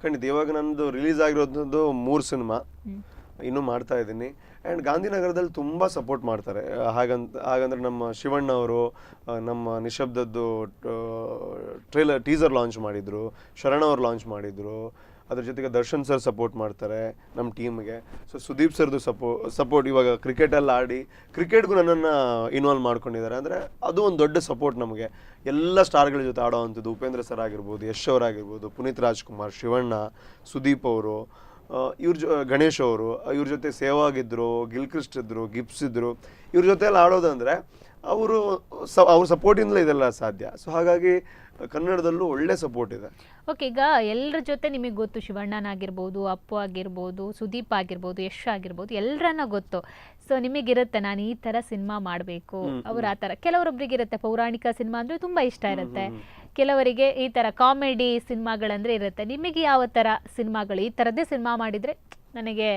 ಖಂಡಿತ. ಇವಾಗ ನಂದು ರಿಲೀಸ್ ಆಗಿರೋದು 3 ಸಿನಿಮಾ. ಇನ್ನೂ ಮಾಡ್ತಾ ಇದ್ದೀನಿ. ಆ್ಯಂಡ್ ಗಾಂಧಿನಗರದಲ್ಲಿ ತುಂಬ ಸಪೋರ್ಟ್ ಮಾಡ್ತಾರೆ. ಹಾಗಂದ್ರೆ ನಮ್ಮ ಶಿವಣ್ಣ ಅವರು ನಮ್ಮ ನಿಶಬ್ದದ್ದು ಟೀಸರ್ ಲಾಂಚ್ ಮಾಡಿದರು, ಶರಣ್ ಅವರು ಲಾಂಚ್ ಮಾಡಿದರು. ಅದ್ರ ಜೊತೆಗೆ ದರ್ಶನ್ ಸರ್ ಸಪೋರ್ಟ್ ಮಾಡ್ತಾರೆ ನಮ್ಮ ಟೀಮ್ಗೆ. ಸೊ ಸುದೀಪ್ ಸರ್ದು ಸಪೋರ್ಟ್ ಇವಾಗ ಕ್ರಿಕೆಟಲ್ಲಿ ಆಡಿ ಕ್ರಿಕೆಟ್ಗೂ ನನ್ನನ್ನು ಇನ್ವಾಲ್ವ್ ಮಾಡ್ಕೊಂಡಿದ್ದಾರೆ. ಅಂದರೆ ಅದು ಒಂದು ದೊಡ್ಡ ಸಪೋರ್ಟ್ ನಮಗೆ. ಎಲ್ಲ ಸ್ಟಾರ್ಗಳ ಜೊತೆ ಆಡೋವಂಥದ್ದು, ಉಪೇಂದ್ರ ಸರ್ ಆಗಿರ್ಬೋದು, ಯಶ್ ಅವರಾಗಿರ್ಬೋದು, ಪುನೀತ್ ರಾಜ್ಕುಮಾರ್, ಶಿವಣ್ಣ, ಸುದೀಪ್ ಅವರು, ಗಣೇಶ್ ಅವರು, ಇವ್ರ ಜೊತೆ ಸೇವಾಗಿದ್ದರು, ಗಿಲ್ಕ್ರಿಸ್ಟ್ ಇದ್ದರು, ಗಿಬ್ಸ್ ಇದ್ದರು. ಇವ್ರ ಜೊತೆ ಎಲ್ಲ ಆಡೋದಂದರೆ ಅವ್ರ ಸಪೋರ್ಟಿಂದಲೇ ಇದೆಲ್ಲ ಸಾಧ್ಯ. ಸೊ ಹಾಗಾಗಿ ಕನ್ನಡದಲ್ಲೂ ಒಳ್ಳೆ ಸಪೋರ್ಟ್ ಇದೆ. ಓಕೆ, ಈಗ ಎಲ್ಲರ ಜೊತೆ ನಿಮಗೆ ಗೊತ್ತು, ಶಿವಣ್ಣನಾಗಿರ್ಬೋದು, ಅಪ್ಪು ಆಗಿರ್ಬೋದು, ಸುದೀಪ್ ಆಗಿರ್ಬೋದು, ಯಶ್ ಆಗಿರ್ಬೋದು, ಎಲ್ಲರನ್ನ ಗೊತ್ತು. ಸೊ ನಿಮಗಿರುತ್ತೆ ನಾನು ಈ ಥರ ಸಿನಿಮಾ ಮಾಡಬೇಕು, ಅವ್ರು ಆ ಥರ. ಕೆಲವರೊಬ್ರಿಗಿರುತ್ತೆ ಪೌರಾಣಿಕ ಸಿನಿಮಾ ಅಂದರೆ ತುಂಬ ಇಷ್ಟ ಇರುತ್ತೆ, ಕೆಲವರಿಗೆ ಈ ಥರ ಕಾಮಿಡಿ ಸಿನಿಮಾಗಳಂದ್ರೆ ಇರುತ್ತೆ. ನಿಮಗೆ ಯಾವ ಥರ ಸಿನಿಮಾಗಳು, ಈ ಥರದ್ದೇ ಸಿನಿಮಾ ಮಾಡಿದರೆ ನನಗೆ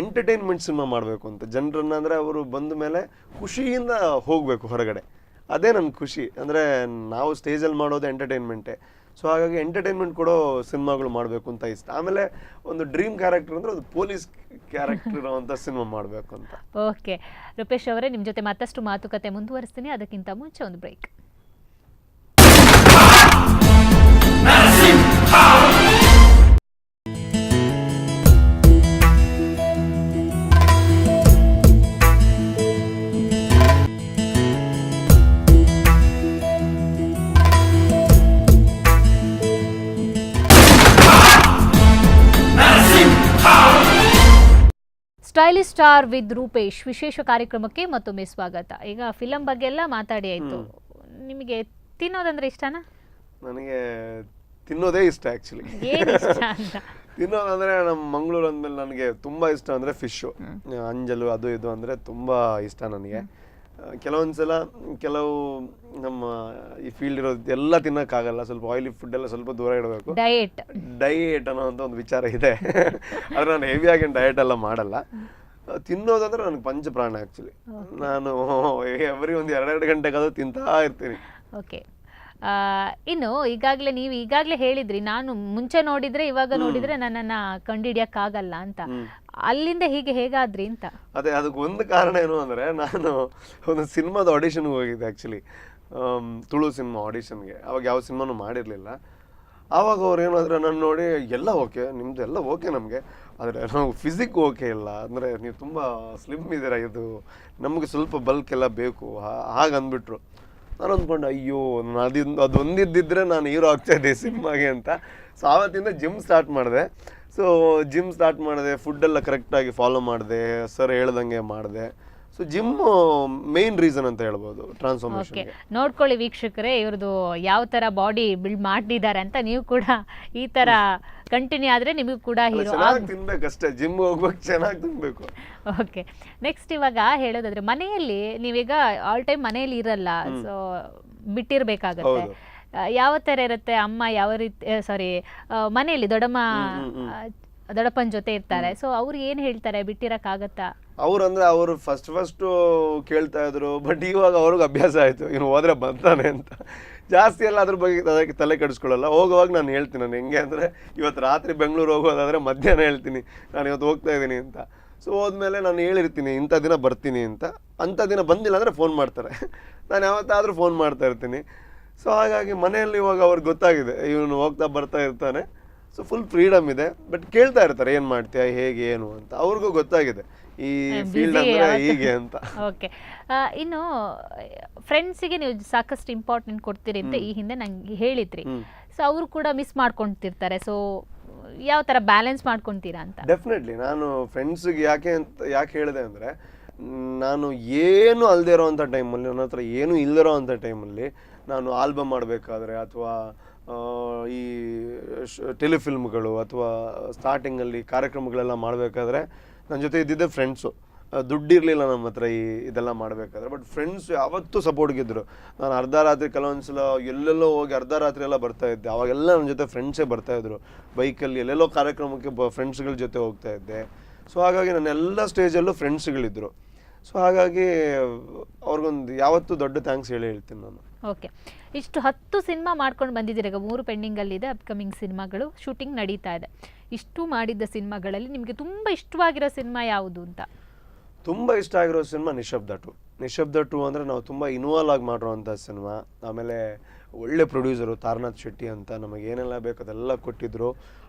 ಎಂಟರ್ಟೈನ್ಮೆಂಟ್ ಸಿನಿಮಾ ಮಾಡಬೇಕು ಅಂತ, ಜನರನ್ನ ಅಂದರೆ ಅವರು ಬಂದ ಮೇಲೆ ಖುಷಿಯಿಂದ ಹೋಗಬೇಕು ಹೊರಗಡೆ. ಅದೇ ನನ್ನ ಖುಷಿ. ಅಂದರೆ ನಾವು ಸ್ಟೇಜಲ್ಲಿ ಮಾಡೋದು ಎಂಟರ್ಟೈನ್ಮೆಂಟೇ. ಸೊ ಹಾಗಾಗಿ ಎಂಟರ್ಟೈನ್ಮೆಂಟ್ ಕೊಡೋ ಸಿನಿಮಾಗಳು ಮಾಡಬೇಕು ಅಂತ ಇಷ್ಟ. ಆಮೇಲೆ ಒಂದು ಡ್ರೀಮ್ ಕ್ಯಾರೆಕ್ಟರ್ ಅಂದರೆ ಅದು ಪೊಲೀಸ್ ಕ್ಯಾರೆಕ್ಟರ್ ಇರೋವಂಥ ಸಿನಿಮಾ ಮಾಡಬೇಕು ಅಂತ. ಓಕೆ ರೂಪೇಶ್ ಅವರೇ, ನಿಮ್ಮ ಜೊತೆ ಮತ್ತಷ್ಟು ಮಾತುಕತೆ ಮುಂದುವರಿಸ್ತೀನಿ. ಅದಕ್ಕಿಂತ ಮುಂಚೆ ಒಂದು break. Stylish star with Rupesh ವಿಶೇಷ ಕಾರ್ಯಕ್ರಮಕ್ಕೆ ಮತ್ತೊಮ್ಮೆ ಸ್ವಾಗತ. ಈಗ ಫಿಲಂ ಬಗ್ಗೆ ಎಲ್ಲ ಮಾತಾಡಿ ಆಯ್ತು, ನಿಮಗೆ ತಿನ್ನೋದಂದ್ರೆ ಇಷ್ಟನಾ? ನನಗೆ ತಿನ್ನೋದೇ ಇಷ್ಟ ಆ್ಯಕ್ಚುಲಿ. ಏನು ಇಷ್ಟ ಅಂತ? ತಿನ್ನೋದಂದರೆ ನಮ್ಮ ಮಂಗಳೂರು ಅಂದಮೇಲೆ ನನಗೆ ತುಂಬ ಇಷ್ಟ ಅಂದರೆ ಫಿಶ್ಶು, ಅಂಜಲು, ಅದು ಇದು ಅಂದರೆ ತುಂಬ ಇಷ್ಟ ನನಗೆ. ಕೆಲವೊಂದ್ಸಲ ಕೆಲವು ನಮ್ಮ ಈ ಫೀಲ್ಡ್ ಇರೋದು ಎಲ್ಲ ತಿನ್ನೋಕ್ಕಾಗಲ್ಲ, ಸ್ವಲ್ಪ ಆಯಿಲಿ ಫುಡ್ ಎಲ್ಲ ಸ್ವಲ್ಪ ದೂರ ಇಡಬೇಕು. ಡಯೇಟ್ ಅನ್ನೋ ಅಂತ ಒಂದು ವಿಚಾರ ಇದೆ. ಆದರೆ ನಾನು ಹೆವಿಯಾಗಿ ಡಯಟ್ ಎಲ್ಲ ಮಾಡಲ್ಲ. ತಿನ್ನೋದಂದ್ರೆ ನನಗೆ ಪಂಚಪ್ರಾಣ ಆ್ಯಕ್ಚುಲಿ. ನಾನು ಎವ್ರಿ ಒಂದು 2 ಗಂಟೆಗಾದ್ರೂ ತಿಂತಾ ಇರ್ತೀನಿ. ಓಕೆ, ಇನ್ನು ನೀವು ಈಗಾಗಲೇ ಹೇಳಿದ್ರಿ, ನಾನು ಮುಂಚೆ ನೋಡಿದ್ರೆ ಇವಾಗ ನೋಡಿದ್ರೆ ನನ್ನನ್ನು ಕಂಡುಹಿಡಿಯೋಕ್ಕಾಗಲ್ಲ ಅಂತ. ಅಲ್ಲಿಂದ ಹೇಗಾದ್ರಿ ಅಂತ? ಅದೇ, ಅದಕ್ಕೆ ಒಂದು ಕಾರಣ ಏನು ಅಂದರೆ, ನಾನು ಒಂದು ಸಿನಿಮಾದ ಆಡಿಷನ್ಗೆ ಹೋಗಿದ್ದೆ ಆ್ಯಕ್ಚುಲಿ, ತುಳು ಸಿನಿಮಾ ಆಡಿಷನ್ಗೆ. ಅವಾಗ ಯಾವ ಸಿನಿಮಾನು ಮಾಡಿರಲಿಲ್ಲ. ಆವಾಗ ಅವ್ರು ಏನಾದ್ರೆ ನಾನು ನೋಡಿ, ಎಲ್ಲ ಓಕೆ, ನಿಮ್ಮದು ಎಲ್ಲ ಓಕೆ ನಮಗೆ, ಆದರೆ ನಾವು ಫಿಸಿಕ್ ಓಕೆ ಇಲ್ಲ, ಅಂದರೆ ನೀವು ತುಂಬ ಸ್ಲಿಮ್ ಇದ್ದೀರಾ, ಇದು ನಮಗೆ ಸ್ವಲ್ಪ ಬಲ್ಕ್ ಎಲ್ಲ ಬೇಕು, ಹಾಗೆ ಅಂದ್ಬಿಟ್ರು. ನಾನು ಅಂದ್ಕೊಂಡು ಅಯ್ಯೋ, ಅದೊಂದಿದ್ದಿದ್ರೆ ನಾನು ಹೀರೋ ಆಗ್ತಾಯಿದ್ದೆ ಸಿನಿಮಾಗೆ ಅಂತ. ಸೊ ಆವತ್ತಿಂದ ಜಿಮ್ ಸ್ಟಾರ್ಟ್ ಮಾಡಿದೆ. ಫುಡ್ಡೆಲ್ಲ ಕರೆಕ್ಟಾಗಿ ಫಾಲೋ ಮಾಡಿದೆ, ಸರ್ ಹೇಳ್ದಂಗೆ ಮಾಡಿದೆ. ಸೊ ಜಿಮ್ ಮೇನ್ ರೀಸನ್ ಅಂತ ಹೇಳ್ಬೋದು ಟ್ರಾನ್ಸ್ಫಾರ್ಮೇಷನ್. ನೋಡ್ಕೊಳ್ಳಿ ವೀಕ್ಷಕರೇ, ಇವ್ರದ್ದು ಯಾವ ಥರ ಬಾಡಿ ಬಿಲ್ಡ್ ಮಾಡಿದ್ದಾರೆ ಅಂತ. ನೀವು ಕೂಡ ಈ ಥರ ಕಂಟಿನ್ಯೂ ಆದರೆ ನಿಮಗೂ ಕೂಡ ಹೀರೋ ತಿನ್ಬೇಕಷ್ಟೇ, ಜಿಮ್ ಹೋಗ್ಬೇಕು, ಚೆನ್ನಾಗಿ ತಿನ್ಬೇಕು. ಓಕೆ, ನೆಕ್ಸ್ಟ್ ಇವಾಗ ಹೇಳೋದಾದ್ರೆ, ಮನೆಯಲ್ಲಿ ನೀವೀಗ ಆಲ್ ಟೈಮ್ ಮನೆಯಲ್ಲಿ ಇರಲ್ಲ, ಸೊ ಬಿಟ್ಟಿರ್ಬೇಕಾಗತ್ತೆ. ಯಾವ ಥರ ಇರುತ್ತೆ? ಅಮ್ಮ ಯಾವ ರೀತಿ, ಮನೆಯಲ್ಲಿ ದೊಡ್ಡಪ್ಪನ ಜೊತೆ ಇರ್ತಾರೆ, ಸೊ ಅವ್ರು ಏನು ಹೇಳ್ತಾರೆ? ಬಿಟ್ಟಿರಕ್ಕಾಗತ್ತಾ? ಅವರು ಫಸ್ಟ್ ಕೇಳ್ತಾ ಇದ್ರು, ಬಟ್ ಇವಾಗ ಅವ್ರಿಗೆ ಅಭ್ಯಾಸ ಆಯಿತು, ಇನ್ನು ಹೋದ್ರೆ ಬಂತಾನೆ ಅಂತ. ಜಾಸ್ತಿ ಎಲ್ಲ ಅದ್ರ ಬಗ್ಗೆ ಅದಕ್ಕೆ ತಲೆ ಕೆಡಿಸ್ಕೊಳ್ಳಲ್ಲ. ಹೋಗುವಾಗ ನಾನು ಹೇಳ್ತೀನಿ, ನಾನು ಹೆಂಗೆ ಅಂದರೆ, ಇವತ್ತು ರಾತ್ರಿ ಬೆಂಗಳೂರು ಹೋಗೋದಾದರೆ ಮಧ್ಯಾಹ್ನ ಹೇಳ್ತೀನಿ ನಾನು ಇವತ್ತು ಹೋಗ್ತಾ ಇದ್ದೀನಿ ಅಂತ. ಸೊ ಹೋದ್ಮೇಲೆ ನಾನು ಹೇಳಿರ್ತೀನಿ ಇಂಥ ದಿನ ಬರ್ತೀನಿ ಅಂತ. ಅಂಥ ದಿನ ಬಂದಿಲ್ಲ ಅಂದರೆ ಫೋನ್ ಮಾಡ್ತಾರೆ. ನಾನು ಯಾವತ್ತಾದರೂ ಫೋನ್ ಮಾಡ್ತಾ ಇರ್ತೀನಿ. ಸೊ ಹಾಗಾಗಿ ಮನೆಯಲ್ಲಿ ಇವಾಗ ಅವ್ರಿಗೆ ಗೊತ್ತಾಗಿದೆ, ಇವನು ಹೋಗ್ತಾ ಬರ್ತಾ ಇರ್ತಾನೆ. ಸೊ ಫುಲ್ ಫ್ರೀಡಮ್ ಇದೆ. ಬಟ್ ಕೇಳ್ತಾ ಇರ್ತಾರೆ, ಏನು ಮಾಡ್ತೀಯಾ, ಹೇಗೆ, ಏನು ಅಂತ. ಅವ್ರಿಗೂ ಗೊತ್ತಾಗಿದೆ ಈ ಫೀಲ್ಡ್ ಅಂದರೆ ಹೀಗೆ ಅಂತ. ಓಕೆ, ಇನ್ನು ಫ್ರೆಂಡ್ಸಿಗೆ ನೀವು ಸಾಕಷ್ಟು ಇಂಪಾರ್ಟೆಂಟ್ ಕೊಡ್ತೀರಿ ಅಂತ ಈ ಹಿಂದೆ ನಂಗೆ ಹೇಳಿದ್ರಿ. ಸೊ ಅವರು ಕೂಡ ಮಿಸ್ ಮಾಡ್ಕೊತಿರ್ತಾರೆ. ಸೊ ಯಾವ ಥರ ಬ್ಯಾಲೆನ್ಸ್ ಮಾಡ್ಕೊತೀರಾ ಅಂತ? ಡೆಫಿನೆಟ್ಲಿ ನಾನು ಫ್ರೆಂಡ್ಸಿಗೆ ಯಾಕೆ ಹೇಳಿದೆ ಅಂದರೆ, ನಾನು ಏನು ಅಲ್ಲದೆ ಇರೋವಂಥ ಟೈಮಲ್ಲಿ, ನನ್ನ ಹತ್ರ ಏನೂ ಇಲ್ಲದಿರೋ ಅಂಥ ಟೈಮಲ್ಲಿ ನಾನು ಆಲ್ಬಮ್ ಮಾಡಬೇಕಾದ್ರೆ, ಅಥವಾ ಈ ಟೆಲಿಫಿಲ್ಮ್ಗಳು, ಅಥವಾ ಸ್ಟಾರ್ಟಿಂಗಲ್ಲಿ ಕಾರ್ಯಕ್ರಮಗಳೆಲ್ಲ ಮಾಡಬೇಕಾದ್ರೆ ನನ್ನ ಜೊತೆ ಇದ್ದಿದ್ದೆ ಫ್ರೆಂಡ್ಸು. ದುಡ್ಡಿರಲಿಲ್ಲ ನಮ್ಮ ಹತ್ರ ಇದೆಲ್ಲ ಮಾಡಬೇಕಾದ್ರೆ. ಬಟ್ ಫ್ರೆಂಡ್ಸ್ ಯಾವತ್ತೂ ಸಪೋರ್ಟ್ಗಿದ್ರು. ನಾನು ಅರ್ಧ ರಾತ್ರಿ ಕೆಲವೊಂದ್ಸಲ ಎಲ್ಲೆಲ್ಲೋ ಹೋಗಿ ಅರ್ಧ ರಾತ್ರಿ ಎಲ್ಲ ಬರ್ತಾಯಿದ್ದೆ. ಅವಾಗೆಲ್ಲ ನನ್ನ ಜೊತೆ ಫ್ರೆಂಡ್ಸೇ ಬರ್ತಾಯಿದ್ರು. ಬೈಕಲ್ಲಿ ಎಲ್ಲೆಲ್ಲೋ ಕಾರ್ಯಕ್ರಮಕ್ಕೆ ಫ್ರೆಂಡ್ಸ್ಗಳ ಜೊತೆ ಹೋಗ್ತಾಯಿದ್ದೆ. ಸೊ ಹಾಗಾಗಿ ನನ್ನ ಎಲ್ಲ ಸ್ಟೇಜಲ್ಲೂ ಫ್ರೆಂಡ್ಸ್ಗಳಿದ್ದರು. ಸೊ ಹಾಗಾಗಿ ಅವ್ರಿಗೊಂದು ಯಾವತ್ತೂ ದೊಡ್ಡ ಥ್ಯಾಂಕ್ಸ್ ಹೇಳ್ತೀನಿ ನಾನು. ಓಕೆ, ಇಷ್ಟು 10 ಸಿನಿಮಾ ಮಾಡ್ಕೊಂಡು ಬಂದಿದ್ದೀರಿ. ಈಗ 3 ಪೆಂಡಿಂಗಲ್ಲಿದೆ, ಅಪ್ಕಮಿಂಗ್ ಸಿನಿಮಾಗಳು ಶೂಟಿಂಗ್ ನಡೀತಾ ಇದೆ. ಇಷ್ಟು ಮಾಡಿದ್ದ ಸಿನಿಮಾಗಳಲ್ಲಿ ನಿಮಗೆ ತುಂಬ ಇಷ್ಟವಾಗಿರೋ ಸಿನಿಮಾ ಯಾವುದು ಅಂತ? ತುಂಬ ಇಷ್ಟ ಆಗಿರೋ ಸಿನಿಮಾ ನಿಶಬ್ದ 2. ನಿಶಬ್ದ 2 ಅಂದರೆ ನಾವು ತುಂಬ ಇನ್ವಾಲ್ವ್ ಆಗಿ ಮಾಡಿರೋವಂಥ ಸಿನಿಮಾ. ಆಮೇಲೆ ಒಳ್ಳೆ ಪ್ರೊಡ್ಯೂಸರು ತಾರನಾಥ್ ಶೆಟ್ಟಿ ಅಂತ, ನಮಗೆ ಏನೆಲ್ಲ ಬೇಕು ಅದೆಲ್ಲ ಕೊಟ್ಟಿದ್ರು.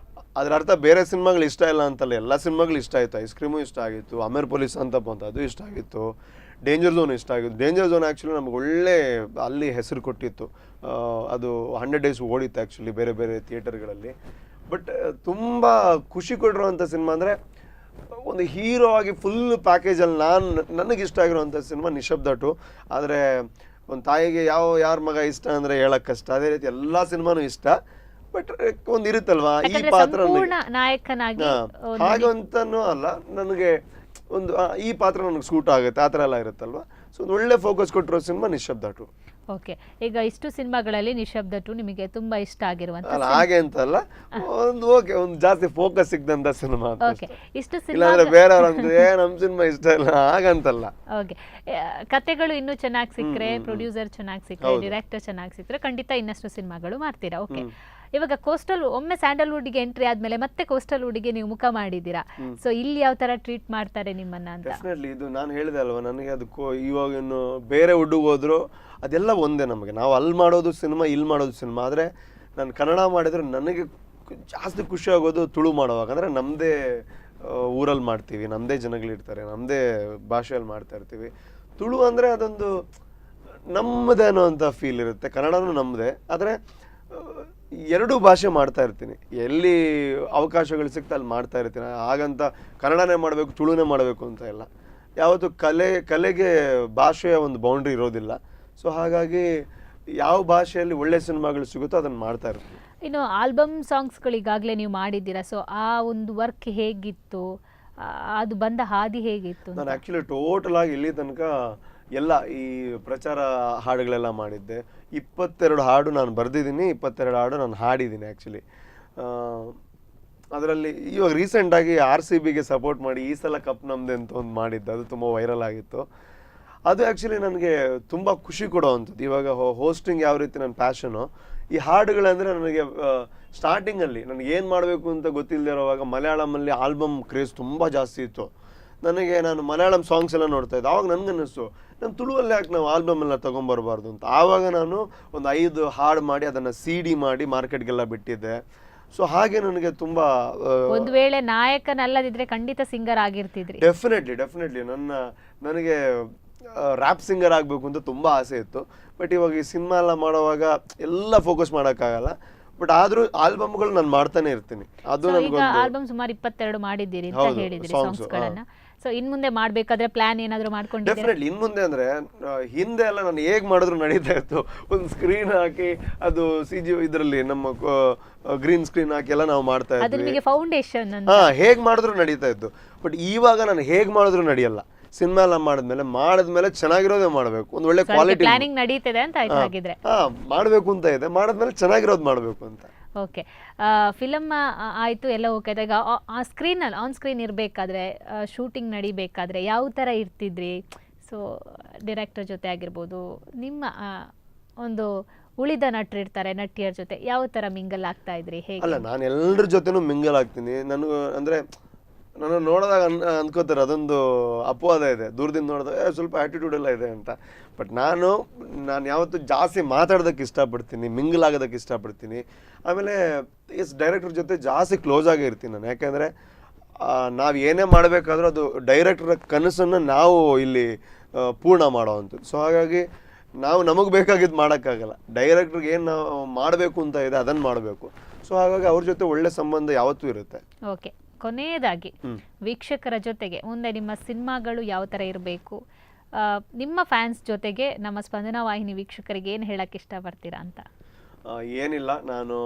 ಅದರ ಅರ್ಥ ಬೇರೆ ಸಿನಿಮಾಗಳು ಇಷ್ಟ ಇಲ್ಲ ಅಂತಲ್ಲ, ಎಲ್ಲ ಸಿನಿಮಾಗಳು ಇಷ್ಟ ಆಯಿತು. ಐಸ್ ಕ್ರೀಮು ಇಷ್ಟ ಆಗಿತ್ತು, ಅಮರ್ ಪೊಲೀಸ್ ಅಂತ ಬಂತು ಅದು ಇಷ್ಟ ಆಗಿತ್ತು, ಡೇಂಜರ್ ಝೋನ್ ಇಷ್ಟ ಆಗಿತ್ತು. ಡೇಂಜರ್ ಝೋನ್ ಆ್ಯಕ್ಚುಲಿ ನಮ್ಗೆ ಒಳ್ಳೆ ಅಲ್ಲಿ ಹೆಸರು ಕೊಟ್ಟಿತ್ತು. ಅದು 100 days ಓಡಿತ್ತು ಆ್ಯಕ್ಚುಲಿ ಬೇರೆ ಬೇರೆ ಥಿಯೇಟರ್ಗಳಲ್ಲಿ. ಬಟ್ ತುಂಬ ಖುಷಿ ಕೊಟ್ಟಿರೋವಂಥ ಸಿನಿಮಾ ಅಂದರೆ ಒಂದು ಹೀರೋ ಆಗಿ ಫುಲ್ ಪ್ಯಾಕೇಜಲ್ಲಿ ನನಗೆ ಇಷ್ಟ ಆಗಿರೋವಂಥ ಸಿನಿಮಾ ನಿಶಬ್ದ 2. ಆದರೆ ಒಂದು ತಾಯಿಗೆ ಯಾರ ಮಗ ಇಷ್ಟ ಅಂದರೆ ಹೇಳೋಕ್ಕೆ ಕಷ್ಟ. ಅದೇ ರೀತಿ ಎಲ್ಲ ಸಿನಿಮಾನೂ ಇಷ್ಟ. ಬಟ್ ಒಂದು ಇರುತ್ತಲ್ವಾ ಈ ಪಾತ್ರ ನಾಯಕನಾಗಿ ಹಾಗೆ ಅಂತನೂ ಅಲ್ಲ, ನನಗೆ ಒಂದು ಈ ಪಾತ್ರ ನನಗೆ ಸೂಟ್ ಆಗುತ್ತೆ ಆ ಥರ ಎಲ್ಲ ಇರುತ್ತಲ್ವಾ. ಸೊ ಒಂದು ಒಳ್ಳೆ ಫೋಕಸ್ ಕೊಟ್ಟಿರೋ ಸಿನಿಮಾ ನಿಶಬ್ದ 2. ಓಕೆ, ಈಗ ಇಷ್ಟು ಸಿನಿಮಾಗಳಲ್ಲಿ ನಿಶಬ್ದ 2 ನಿಮಗೆ ತುಂಬಾ ಇಷ್ಟ ಆಗಿರುವಂತ ಅಲ್ಲ ಹಾಗೆ ಅಂತಲ್ಲ, ಒಂದು ಜಾಸ್ತಿ ಫೋಕಸ್ ಸಿಗ್ದಂತ ಸಿನಿಮಾ. ಓಕೆ, ಇಷ್ಟು ಇಲ್ಲಾಂದ್ರೆ ಬೇರೆಯವ್ರಂತ ನಮ್ ಸಿನಿಮಾ ಇಷ್ಟ ಇಲ್ಲ ಹಾಗಂತಲ್ಲ. ಓಕೆ, ಕತೆಗಳು ಇನ್ನೂ ಚೆನ್ನಾಗಿ ಸಿಕ್ಕರೆ, ಪ್ರೊಡ್ಯೂಸರ್ ಚೆನ್ನಾಗಿ ಸಿಕ್ಕರೆ, ಡೈರೆಕ್ಟರ್ ಚೆನ್ನಾಗಿ ಸಿಕ್ಕರೆ ಖಂಡಿತ ಇನ್ನಷ್ಟು ಸಿನಿಮಾಗಳು ಮಾಡ್ತೀರಾ. ಓಕೆ, ಇವಾಗ ಕೋಸ್ಟಲ್ ಒಮ್ಮೆ ಸ್ಯಾಂಡಲ್ವುಡ್ಗೆ ಎಂಟ್ರಿ ಆದ್ಮೇಲೆ ಮತ್ತೆ ಕೋಸ್ಟಲ್ವುಡ್ಗೆ ನೀವು ಮುಖ ಮಾಡಿದ್ದೀರಾ. ಸೊ ಇಲ್ಲಿ ಯಾವ ತರ ಟ್ರೀಟ್ ಮಾಡ್ತಾರೆ ನಿಮ್ಮನ್ನ ಅಂತ? ಡೆಫಿನೆಟ್ಲಿ ಇದು ನಾನು ಹೇಳಿದೆ ಅಲ್ವಾ, ನನಗೆ ಅದಕ್ಕೂ ಇವಾಗ ಇನ್ನು ಬೇರೆ ವುಡ್ಗೆ ಹೋದ್ರು ಅದೆಲ್ಲ ಒಂದೇ ನಮಗೆ. ನಾವು ಅಲ್ಲಿ ಮಾಡೋದು ಸಿನಿಮಾ, ಇಲ್ಲಿ ಮಾಡೋದು ಸಿನಿಮಾ. ಆದರೆ ನಾನು ಕನ್ನಡ ಮಾಡಿದ್ರೆ ನನಗೆ ಜಾಸ್ತಿ ಖುಷಿ ಆಗೋದು ತುಳು ಮಾಡೋವಾಗ. ಅಂದರೆ ನಮ್ಮದೇ ಊರಲ್ಲಿ ಮಾಡ್ತೀವಿ, ನಮ್ಮದೇ ಜನಗಳಿರ್ತಾರೆ, ನಮ್ಮದೇ ಭಾಷೆಯಲ್ಲಿ ಮಾಡ್ತಾ ಇರ್ತೀವಿ. ತುಳು ಅಂದರೆ ಅದೊಂದು ನಮ್ಮದೇ ಅನ್ನೋವಂಥ ಫೀಲ್ ಇರುತ್ತೆ. ಕನ್ನಡನೂ ನಮ್ಮದೇ. ಆದರೆ ಎರಡೂ ಭಾಷೆ ಮಾಡ್ತಾ ಇರ್ತೀನಿ, ಎಲ್ಲಿ ಅವಕಾಶಗಳು ಸಿಗ್ತಾ ಅಲ್ಲಿ ಮಾಡ್ತಾ ಇರ್ತೀನಿ. ಹಾಗಂತ ಕನ್ನಡನೇ ಮಾಡಬೇಕು ತುಳುನೇ ಮಾಡಬೇಕು ಅಂತ ಇಲ್ಲ. ಯಾವತ್ತು ಕಲೆಗೆ ಭಾಷೆಯ ಒಂದು ಬೌಂಡ್ರಿ ಇರೋದಿಲ್ಲ. ಸೊ ಹಾಗಾಗಿ ಯಾವ ಭಾಷೆಯಲ್ಲಿ ಒಳ್ಳೆ ಸಿನಿಮಾಗಳು ಸಿಗುತ್ತೋ ಅದನ್ನು ಮಾಡ್ತಾ ಇರ್ತೀನಿ. ಇನ್ನು ಆಲ್ಬಮ್ ಸಾಂಗ್ಸ್ಗಳು ಈಗಾಗಲೇ ನೀವು ಮಾಡಿದ್ದೀರಾ. ಸೊ ಆ ಒಂದು ವರ್ಕ್ ಹೇಗಿತ್ತು, ಅದು ಬಂದ ಹಾದಿ ಹೇಗಿತ್ತು? ನಾನು ಆ್ಯಕ್ಚುಲಿ ಟೋಟಲ್ ಆಗಿ ಇಲ್ಲಿ ತನಕ ಎಲ್ಲ ಈ ಪ್ರಚಾರ ಹಾಡುಗಳೆಲ್ಲ ಮಾಡಿದ್ದೆ. 22 ಹಾಡು ನಾನು ಬರೆದಿದ್ದೀನಿ, 22 ಹಾಡು ನಾನು ಹಾಡಿದ್ದೀನಿ ಆ್ಯಕ್ಚುಲಿ. ಅದರಲ್ಲಿ ಇವಾಗ ರೀಸೆಂಟಾಗಿ RCBಗೆ ಸಪೋರ್ಟ್ ಮಾಡಿ ಈ ಸಲ ಕಪ್ ನಮ್ಮದೇ ಅಂತ ಒಂದು ಮಾಡಿದ್ದೆ, ಅದು ತುಂಬ ವೈರಲ್ ಆಗಿತ್ತು. ಅದು ಆ್ಯಕ್ಚುಲಿ ನನಗೆ ತುಂಬ ಖುಷಿ ಕೊಡೋವಂಥದ್ದು. ಇವಾಗ ಹೋಸ್ಟಿಂಗ್ ಯಾವ ರೀತಿ ನನ್ನ ಪ್ಯಾಷನು, ಈ ಹಾಡುಗಳಂದರೆ ನನಗೆ ಸ್ಟಾರ್ಟಿಂಗಲ್ಲಿ ನನಗೆ ಏನು ಮಾಡಬೇಕು ಅಂತ ಗೊತ್ತಿಲ್ಲದೆ ಇರೋವಾಗ ಮಲಯಾಳಮಲ್ಲಿ ಆಲ್ಬಮ್ ಕ್ರೇಜ್ ತುಂಬ ಜಾಸ್ತಿ ಇತ್ತು ನನಗೆ. ನಾನು ಮಲಯಾಳಂ ಸಾಂಗ್ಸ್ ಎಲ್ಲ ನೋಡ್ತಾ ಇದ್ದೆ. ಆವಾಗ ನನಗನ್ನಿಸ್ತು ನಮ್ಮ ತುಳುವಲ್ಲಿ ಯಾಕೆ ನಾವು ಆಲ್ಬಮ್ ಎಲ್ಲ ತೊಗೊಂಬರ್ಬಾರ್ದು ಅಂತ. ಆವಾಗ ನಾನು ಒಂದು 5 ಹಾಡು ಮಾಡಿ ಅದನ್ನು CD ಮಾಡಿ ಮಾರ್ಕೆಟ್ಗೆಲ್ಲ ಬಿಟ್ಟಿದ್ದೆ. ಸೊ ಹಾಗೆ ನನಗೆ ತುಂಬ, ಒಂದು ವೇಳೆ ನಾಯಕನಲ್ಲದಿದ್ರೆ ಖಂಡಿತ ಸಿಂಗರ್ ಆಗಿರ್ತಿದ್ರಿ. ಡೆಫಿನೆಟ್ಲಿ ನನಗೆ ರ್ಯಾಪ್ ಸಿಂಗರ್ ಆಗಬೇಕು ಅಂತ ತುಂಬ ಆಸೆ ಇತ್ತು. ಬಟ್ ಇವಾಗ ಈ ಸಿನಿಮಾ ಎಲ್ಲ ಮಾಡುವಾಗ ಎಲ್ಲ ಫೋಕಸ್ ಮಾಡೋಕ್ಕಾಗಲ್ಲ. ಬಟ್ ಆದ್ರೂ ಆಲ್ಬಮ್ಗಳು ನಾನು ಮಾಡ್ತಾನೆ ಇರ್ತೀನಿ. ಅದು ಈಗ ಆಲ್ಬಮ್ ಸುಮಾರು 22 ಮಾಡಿದ್ದೀರಿ ಅಂತ ಹೇಳಿದಿರಿ ಸಾಂಗ್ಸ್ಗಳನ್ನ. ಸೊ ಇನ್ ಮುಂದೆ ಮಾಡ್ಬೇಕಾದ್ರೆ ಪ್ಲಾನ್ ಏನಾದ್ರು ಮಾಡ್ಕೊಂಡಿದ್ದೀರಾ? ಡೆಫಿನೆಟ್ಲಿ ಇನ್ ಮುಂದೆ ಅಂದ್ರೆ ಹಿಂದೆ ಎಲ್ಲ ನಾನು ಹೇಗ್ ಮಾಡಿದ್ರು ನಡೀತಾ ಇತ್ತು. ಒಂದು ಸ್ಕ್ರೀನ್ ಹಾಕಿ ಅದು CG ಇದರಲ್ಲಿ ನಮ್ಮ ಗ್ರೀನ್ ಸ್ಕ್ರೀನ್ ಹಾಕಿ ಎಲ್ಲ ನಾವು ಮಾಡ್ತಾ ಇದ್ವಿ. ಅದು ನಿಮಗೆ ಫೌಂಡೇಶನ್ ಅಂತ. ಹೇಗ್ ಮಾಡಿದ್ರು ನಡೀತಾ ಇತ್ತು. ಬಟ್ ಇವಾಗ ನಾನು ಹೇಗ್ ಮಾಡಿದ್ರು ನಡೆಯಲ್ಲ. ಸಿನಿಮಾ ಎಲ್ಲ ಮಾಡಿದ್ಮೇಲೆ ಚೆನ್ನಾಗಿರೋದೇ ಮಾಡಬೇಕು, ಒಂದು ಒಳ್ಳೆ ಕ್ವಾಲಿಟಿ ಪ್ಲಾನಿಂಗ್ ನಡೀತಿದೆ ಅಂತ ಆಯ್ತು ಹಾಗಿದ್ರೆ. ಮಾಡಬೇಕು ಅಂತ ಇದೆ, ಮಾಡಿದ್ಮೇಲೆ ಚೆನ್ನಾಗಿರೋದು ಮಾಡಬೇಕು ಅಂತ. ಓಕೆ, ಫಿಲಮ್ ಆಯಿತು ಎಲ್ಲ ಓಕೆ. ಈಗ ಆ ಸ್ಕ್ರೀನಲ್ಲಿ ಆನ್ ಸ್ಕ್ರೀನ್ ಇರಬೇಕಾದ್ರೆ, ಶೂಟಿಂಗ್ ನಡಿಬೇಕಾದ್ರೆ ಯಾವ ಥರ ಇರ್ತಿದ್ರಿ? ಸೊ ಡೈರೆಕ್ಟರ್ ಜೊತೆ ಆಗಿರ್ಬೋದು, ನಿಮ್ಮ ಒಂದು ಉಳಿದ ನಟರಿರ್ತಾರೆ ನಟಿಯರ ಜೊತೆ ಯಾವ ಥರ ಮಿಂಗಲ್ ಆಗ್ತಾ ಇದ್ರಿ? ಹೇಗೆ? ಅಲ್ಲ, ನಾನು ಎಲ್ಲರ ಜೊತೆನೂ ಮಿಂಗಲ್ ಆಗ್ತೀನಿ. ನನಗೆ ಅಂದರೆ ನಾನು ನೋಡಿದಾಗ ಅನ್ಕೋತಾರೆ ಅದೊಂದು ಅಪವಾದ ಇದೆ, ದೂರದಿಂದ ನೋಡಿದಾಗ ಸ್ವಲ್ಪ ಆ್ಯಟಿಟ್ಯೂಡ್ ಎಲ್ಲ ಇದೆ ಅಂತ. ಬಟ್ ನಾನು ಯಾವತ್ತೂ ಜಾಸ್ತಿ ಮಾತಾಡೋದಕ್ಕೆ ಇಷ್ಟಪಡ್ತೀನಿ, ಮಿಂಗಲ್ ಆಗೋದಕ್ಕೆ ಇಷ್ಟಪಡ್ತೀನಿ. ಆಮೇಲೆ ಡೈರೆಕ್ಟರ್ ಜೊತೆ ಜಾಸ್ತಿ ಕ್ಲೋಸ್ ಆಗೇ ಇರ್ತೀನಿ ನಾನು. ಯಾಕೆಂದರೆ ನಾವು ಏನೇ ಮಾಡಬೇಕಾದ್ರೂ ಅದು ಡೈರೆಕ್ಟರ್ ಕನಸನ್ನು ನಾವು ಇಲ್ಲಿ ಪೂರ್ಣ ಮಾಡೋವಂಥದ್ದು. ಸೊ ಹಾಗಾಗಿ ನಮಗೆ ಬೇಕಾಗಿದ್ದು ಮಾಡೋಕ್ಕಾಗಲ್ಲ. ಡೈರೆಕ್ಟ್ರಿಗೆ ಏನು ನಾವು ಮಾಡಬೇಕು ಅಂತ ಇದೆ ಅದನ್ನು ಮಾಡಬೇಕು. ಸೊ ಹಾಗಾಗಿ ಅವ್ರ ಜೊತೆ ಒಳ್ಳೆ ಸಂಬಂಧ ಯಾವತ್ತೂ ಇರುತ್ತೆ. ಓಕೆ, ಕೊನೆಯದಾಗಿ ವೀಕ್ಷಕರ ಜೊತೆಗೆ ಮುಂದೆ ನಿಮ್ಮ ಸಿನಿಮಾಗಳು ಯಾವ ಥರ ಇರಬೇಕು, ನಿಮ್ಮ ಫ್ಯಾನ್ಸ್ ಜೊತೆಗೆ ನಮ್ಮ ಸ್ಪಂದನ ವಾಹಿನಿ ವೀಕ್ಷಕರಿಗೆ ಏನು ಹೇಳಕ್ಕೆ ಇಷ್ಟಪಡ್ತೀರಾ ಅಂತ? ಏನಿಲ್ಲ, ನಾನು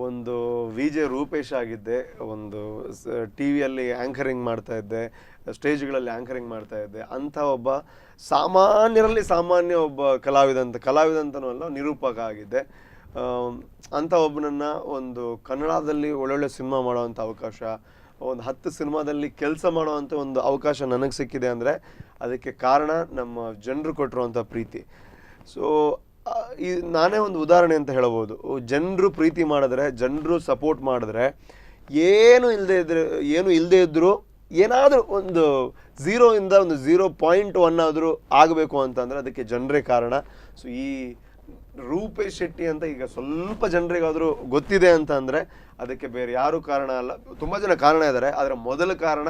ಒಂದು VJ ರೂಪೇಶ್ ಆಗಿದ್ದೆ. ಒಂದು TV ಯಲ್ಲಿ ಆ್ಯಂಕರಿಂಗ್ ಮಾಡ್ತಾ ಇದ್ದೆ, ಸ್ಟೇಜ್ಗಳಲ್ಲಿ ಆ್ಯಂಕರಿಂಗ್ ಮಾಡ್ತಾ ಇದ್ದೆ. ಅಂಥ ಒಬ್ಬ ಸಾಮಾನ್ಯರಲ್ಲಿ ಸಾಮಾನ್ಯ ಒಬ್ಬ ಕಲಾವಿದಂತನೂ ಅಲ್ಲ, ನಿರೂಪಕ ಆಗಿದ್ದೆ. ಅಂಥ ಒಬ್ಬನನ್ನು ಒಂದು ಕನ್ನಡದಲ್ಲಿ ಒಳ್ಳೊಳ್ಳೆ ಸಿನಿಮಾ ಮಾಡೋವಂಥ ಅವಕಾಶ, ಒಂದು 10 ಸಿನಿಮಾದಲ್ಲಿ ಕೆಲಸ ಮಾಡೋವಂಥ ಒಂದು ಅವಕಾಶ ನನಗೆ ಸಿಕ್ಕಿದೆ ಅಂದರೆ ಅದಕ್ಕೆ ಕಾರಣ ನಮ್ಮ ಜನರು ಕೊಟ್ಟಿರುವಂಥ ಪ್ರೀತಿ. ಸೊ ಈ ನಾನೇ ಒಂದು ಉದಾಹರಣೆ ಅಂತ ಹೇಳ್ಬೋದು. ಜನರು ಪ್ರೀತಿ ಮಾಡಿದ್ರೆ, ಜನರು ಸಪೋರ್ಟ್ ಮಾಡಿದ್ರೆ, ಏನು ಇಲ್ಲದೆ ಇದ್ದರೂ ಏನಾದರೂ ಒಂದು 0 ಇಂದ ಒಂದು 0.1 ಆದರೂ ಆಗಬೇಕು ಅಂತಂದರೆ ಅದಕ್ಕೆ ಜನರೇ ಕಾರಣ. ಸೊ ಈ ರೂಪೇಶ್ ಶೆಟ್ಟಿ ಅಂತ ಈಗ ಸ್ವಲ್ಪ ಜನರಿಗಾದರೂ ಗೊತ್ತಿದೆ ಅಂತ ಅಂದರೆ ಅದಕ್ಕೆ ಬೇರೆ ಯಾರೂ ಕಾರಣ ಅಲ್ಲ. ತುಂಬ ಜನ ಕಾರಣ ಇದ್ದಾರೆ, ಆದರೆ ಮೊದಲ ಕಾರಣ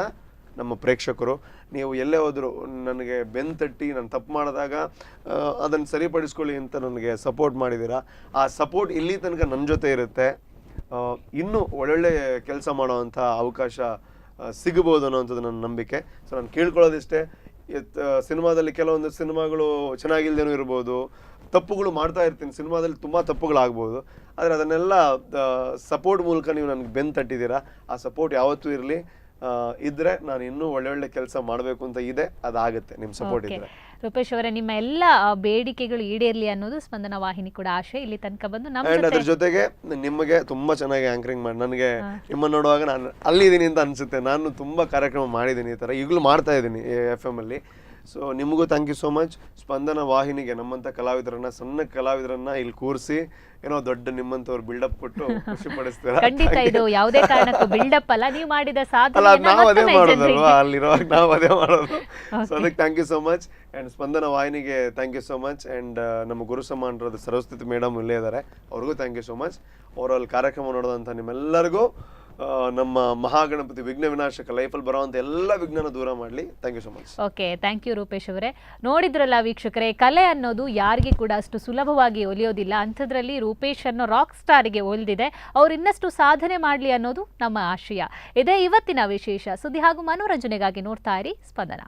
ನಮ್ಮ ಪ್ರೇಕ್ಷಕರು. ನೀವು ಎಲ್ಲೇ ಹೋದರೂ ನನಗೆ ಬೆನ್ನು ತಟ್ಟಿ ನಾನು ತಪ್ಪು ಮಾಡಿದಾಗ ಅದನ್ನು ಸರಿಪಡಿಸ್ಕೊಳ್ಳಿ ಅಂತ ನನಗೆ ಸಪೋರ್ಟ್ ಮಾಡಿದ್ದೀರಾ. ಆ ಸಪೋರ್ಟ್ ಇಲ್ಲಿ ತನಕ ನನ್ನ ಜೊತೆ ಇರುತ್ತೆ. ಇನ್ನೂ ಒಳ್ಳೊಳ್ಳೆ ಕೆಲಸ ಮಾಡೋವಂಥ ಅವಕಾಶ ಸಿಗಬಹುದು ಅನ್ನೋವಂಥದ್ದು ನನ್ನ ನಂಬಿಕೆ. ಸೊ ನಾನು ಕೇಳ್ಕೊಳ್ಳೋದಿಷ್ಟೇ, ಸಿನಿಮಾದಲ್ಲಿ ಕೆಲವೊಂದು ಸಿನಿಮಾಗಳು ಚೆನ್ನಾಗಿಲ್ದೇನೂ ಇರ್ಬೋದು, ತಪ್ಪುಗಳು ಮಾಡ್ತಾ ಇರ್ತೀನಿ, ಸಿನಿಮಾದಲ್ಲಿ ತುಂಬ ತಪ್ಪುಗಳಾಗ್ಬೋದು, ಆದರೆ ಅದನ್ನೆಲ್ಲ ಸಪೋರ್ಟ್ ಮೂಲಕ ನೀವು ನನಗೆ ಬೆನ್ನು ತಟ್ಟಿದ್ದೀರಾ. ಆ ಸಪೋರ್ಟ್ ಯಾವತ್ತೂ ಇರಲಿ, ಇದ್ದರೆ ನಾನು ಇನ್ನೂ ಒಳ್ಳೊಳ್ಳೆ ಕೆಲಸ ಮಾಡಬೇಕು ಅಂತ ಇದೆ, ಅದಾಗುತ್ತೆ ನಿಮ್ಮ ಸಪೋರ್ಟ್ ಇದ್ದರೆ. ರೂಪೇಶ್ ಅವರೇ, ನಿಮ್ಮ ಎಲ್ಲ ಬೇಡಿಕೆಗಳು ಈಡೇರಲಿ ಅನ್ನೋದು ಸ್ಪಂದನ ವಾಹಿನಿ ಕೂಡ ಆಶೆ. ಇಲ್ಲಿ ತನಕ ಬಂದು ಆ್ಯಂಡ್ ಅದ್ರ ಜೊತೆಗೆ ನಿಮಗೆ ತುಂಬ ಚೆನ್ನಾಗಿ ಆಂಕರಿಂಗ್ ಮಾಡಿ ನನಗೆ ನಿಮ್ಮನ್ನು ನೋಡುವಾಗ ನಾನು ಅಲ್ಲಿದ್ದೀನಿ ಅಂತ ಅನಿಸುತ್ತೆ. ನಾನು ತುಂಬ ಕಾರ್ಯಕ್ರಮ ಮಾಡಿದ್ದೀನಿ, ಈ ಥರ ಈಗಲೂ ಮಾಡ್ತಾ ಇದ್ದೀನಿ FM ಅಲ್ಲಿ. ಸೊ ನಿಮಗೂ ಥ್ಯಾಂಕ್ ಯು ಸೋ ಮಚ್. ಸ್ಪಂದನ ವಾಹಿನಿಗೆ ನಮ್ಮಂಥ ಕಲಾವಿದರನ್ನ, ಸಣ್ಣ ಕಲಾವಿದರನ್ನ ಇಲ್ಲಿ ಕೂರಿಸಿ ಏನೋ ದೊಡ್ಡ ನಿಮ್ಮಂಥವ್ರು ಬಿಲ್ಡಪ್ ಕೊಟ್ಟು ಖುಷಿ ಪಡಿಸ್ತೀರಾ. ಖಂಡಿತ ಇದು ಯಾವುದೇ ಕಾರಣಕ್ಕೂ ಬಿಲ್ಡಪ್ ಅಲ್ಲ, ನೀವು ಮಾಡಿದ ಅಲ್ಲ, ನಾವು ಅದೇ ಮಾಡೋದಲ್ವಾ, ಅಲ್ಲಿರುವಾಗ ನಾವು ಅದೇ ಮಾಡೋದು. ಸೊ ಅದಕ್ಕೆ thank you so much. And Spandana ವಾಹಿನಿಗೆ thank you so much. And ನಮ್ಮ ಗುರು ಸಮಾನರಾದ ಸರಸ್ವತಿ ಮೇಡಮ್ ಇಲ್ಲೇ ಇದ್ದಾರೆ, ಅವ್ರಿಗೂ ಥ್ಯಾಂಕ್ ಯು ಸೋ ಮಚ್. ಅವರಲ್ಲಿ ಕಾರ್ಯಕ್ರಮ ನೋಡೋದಂಥ ನಿಮ್ಮೆಲ್ಲರಿಗೂ ನಮ್ಮ ಮಹಾಗಣಪತಿ ವಿಘ್ನ ವಿನಾಶಕ ಲೈಫಲ್ಲಿ ಬರೋವಂಥ ಎಲ್ಲ ವಿಘ್ನನ ದೂರ ಮಾಡಲಿ. Thank you so much. Okay, thank you Rupesh ಅವರೇ. ನೋಡಿದ್ರಲ್ಲ ವೀಕ್ಷಕರೇ, ಕಲೆ ಅನ್ನೋದು ಯಾರಿಗೆ ಕೂಡ ಅಷ್ಟು ಸುಲಭವಾಗಿ ಒಲಿಯೋದಿಲ್ಲ. ಅಂಥದ್ರಲ್ಲಿ ರೂಪೇಶ್ ಅನ್ನೋ ರಾಕ್ ಸ್ಟಾರ್ಗೆ ಒಲಿದಿದೆ. ಅವ್ರು ಇನ್ನಷ್ಟು ಸಾಧನೆ ಮಾಡಲಿ ಅನ್ನೋದು ನಮ್ಮ ಆಶಯ. ಇದೇ ಇವತ್ತಿನ ವಿಶೇಷ ಸುದ್ದಿ ಹಾಗೂ ಮನೋರಂಜನೆಗಾಗಿ ನೋಡ್ತಾ ಇರಿ ಸ್ಪಂದನ.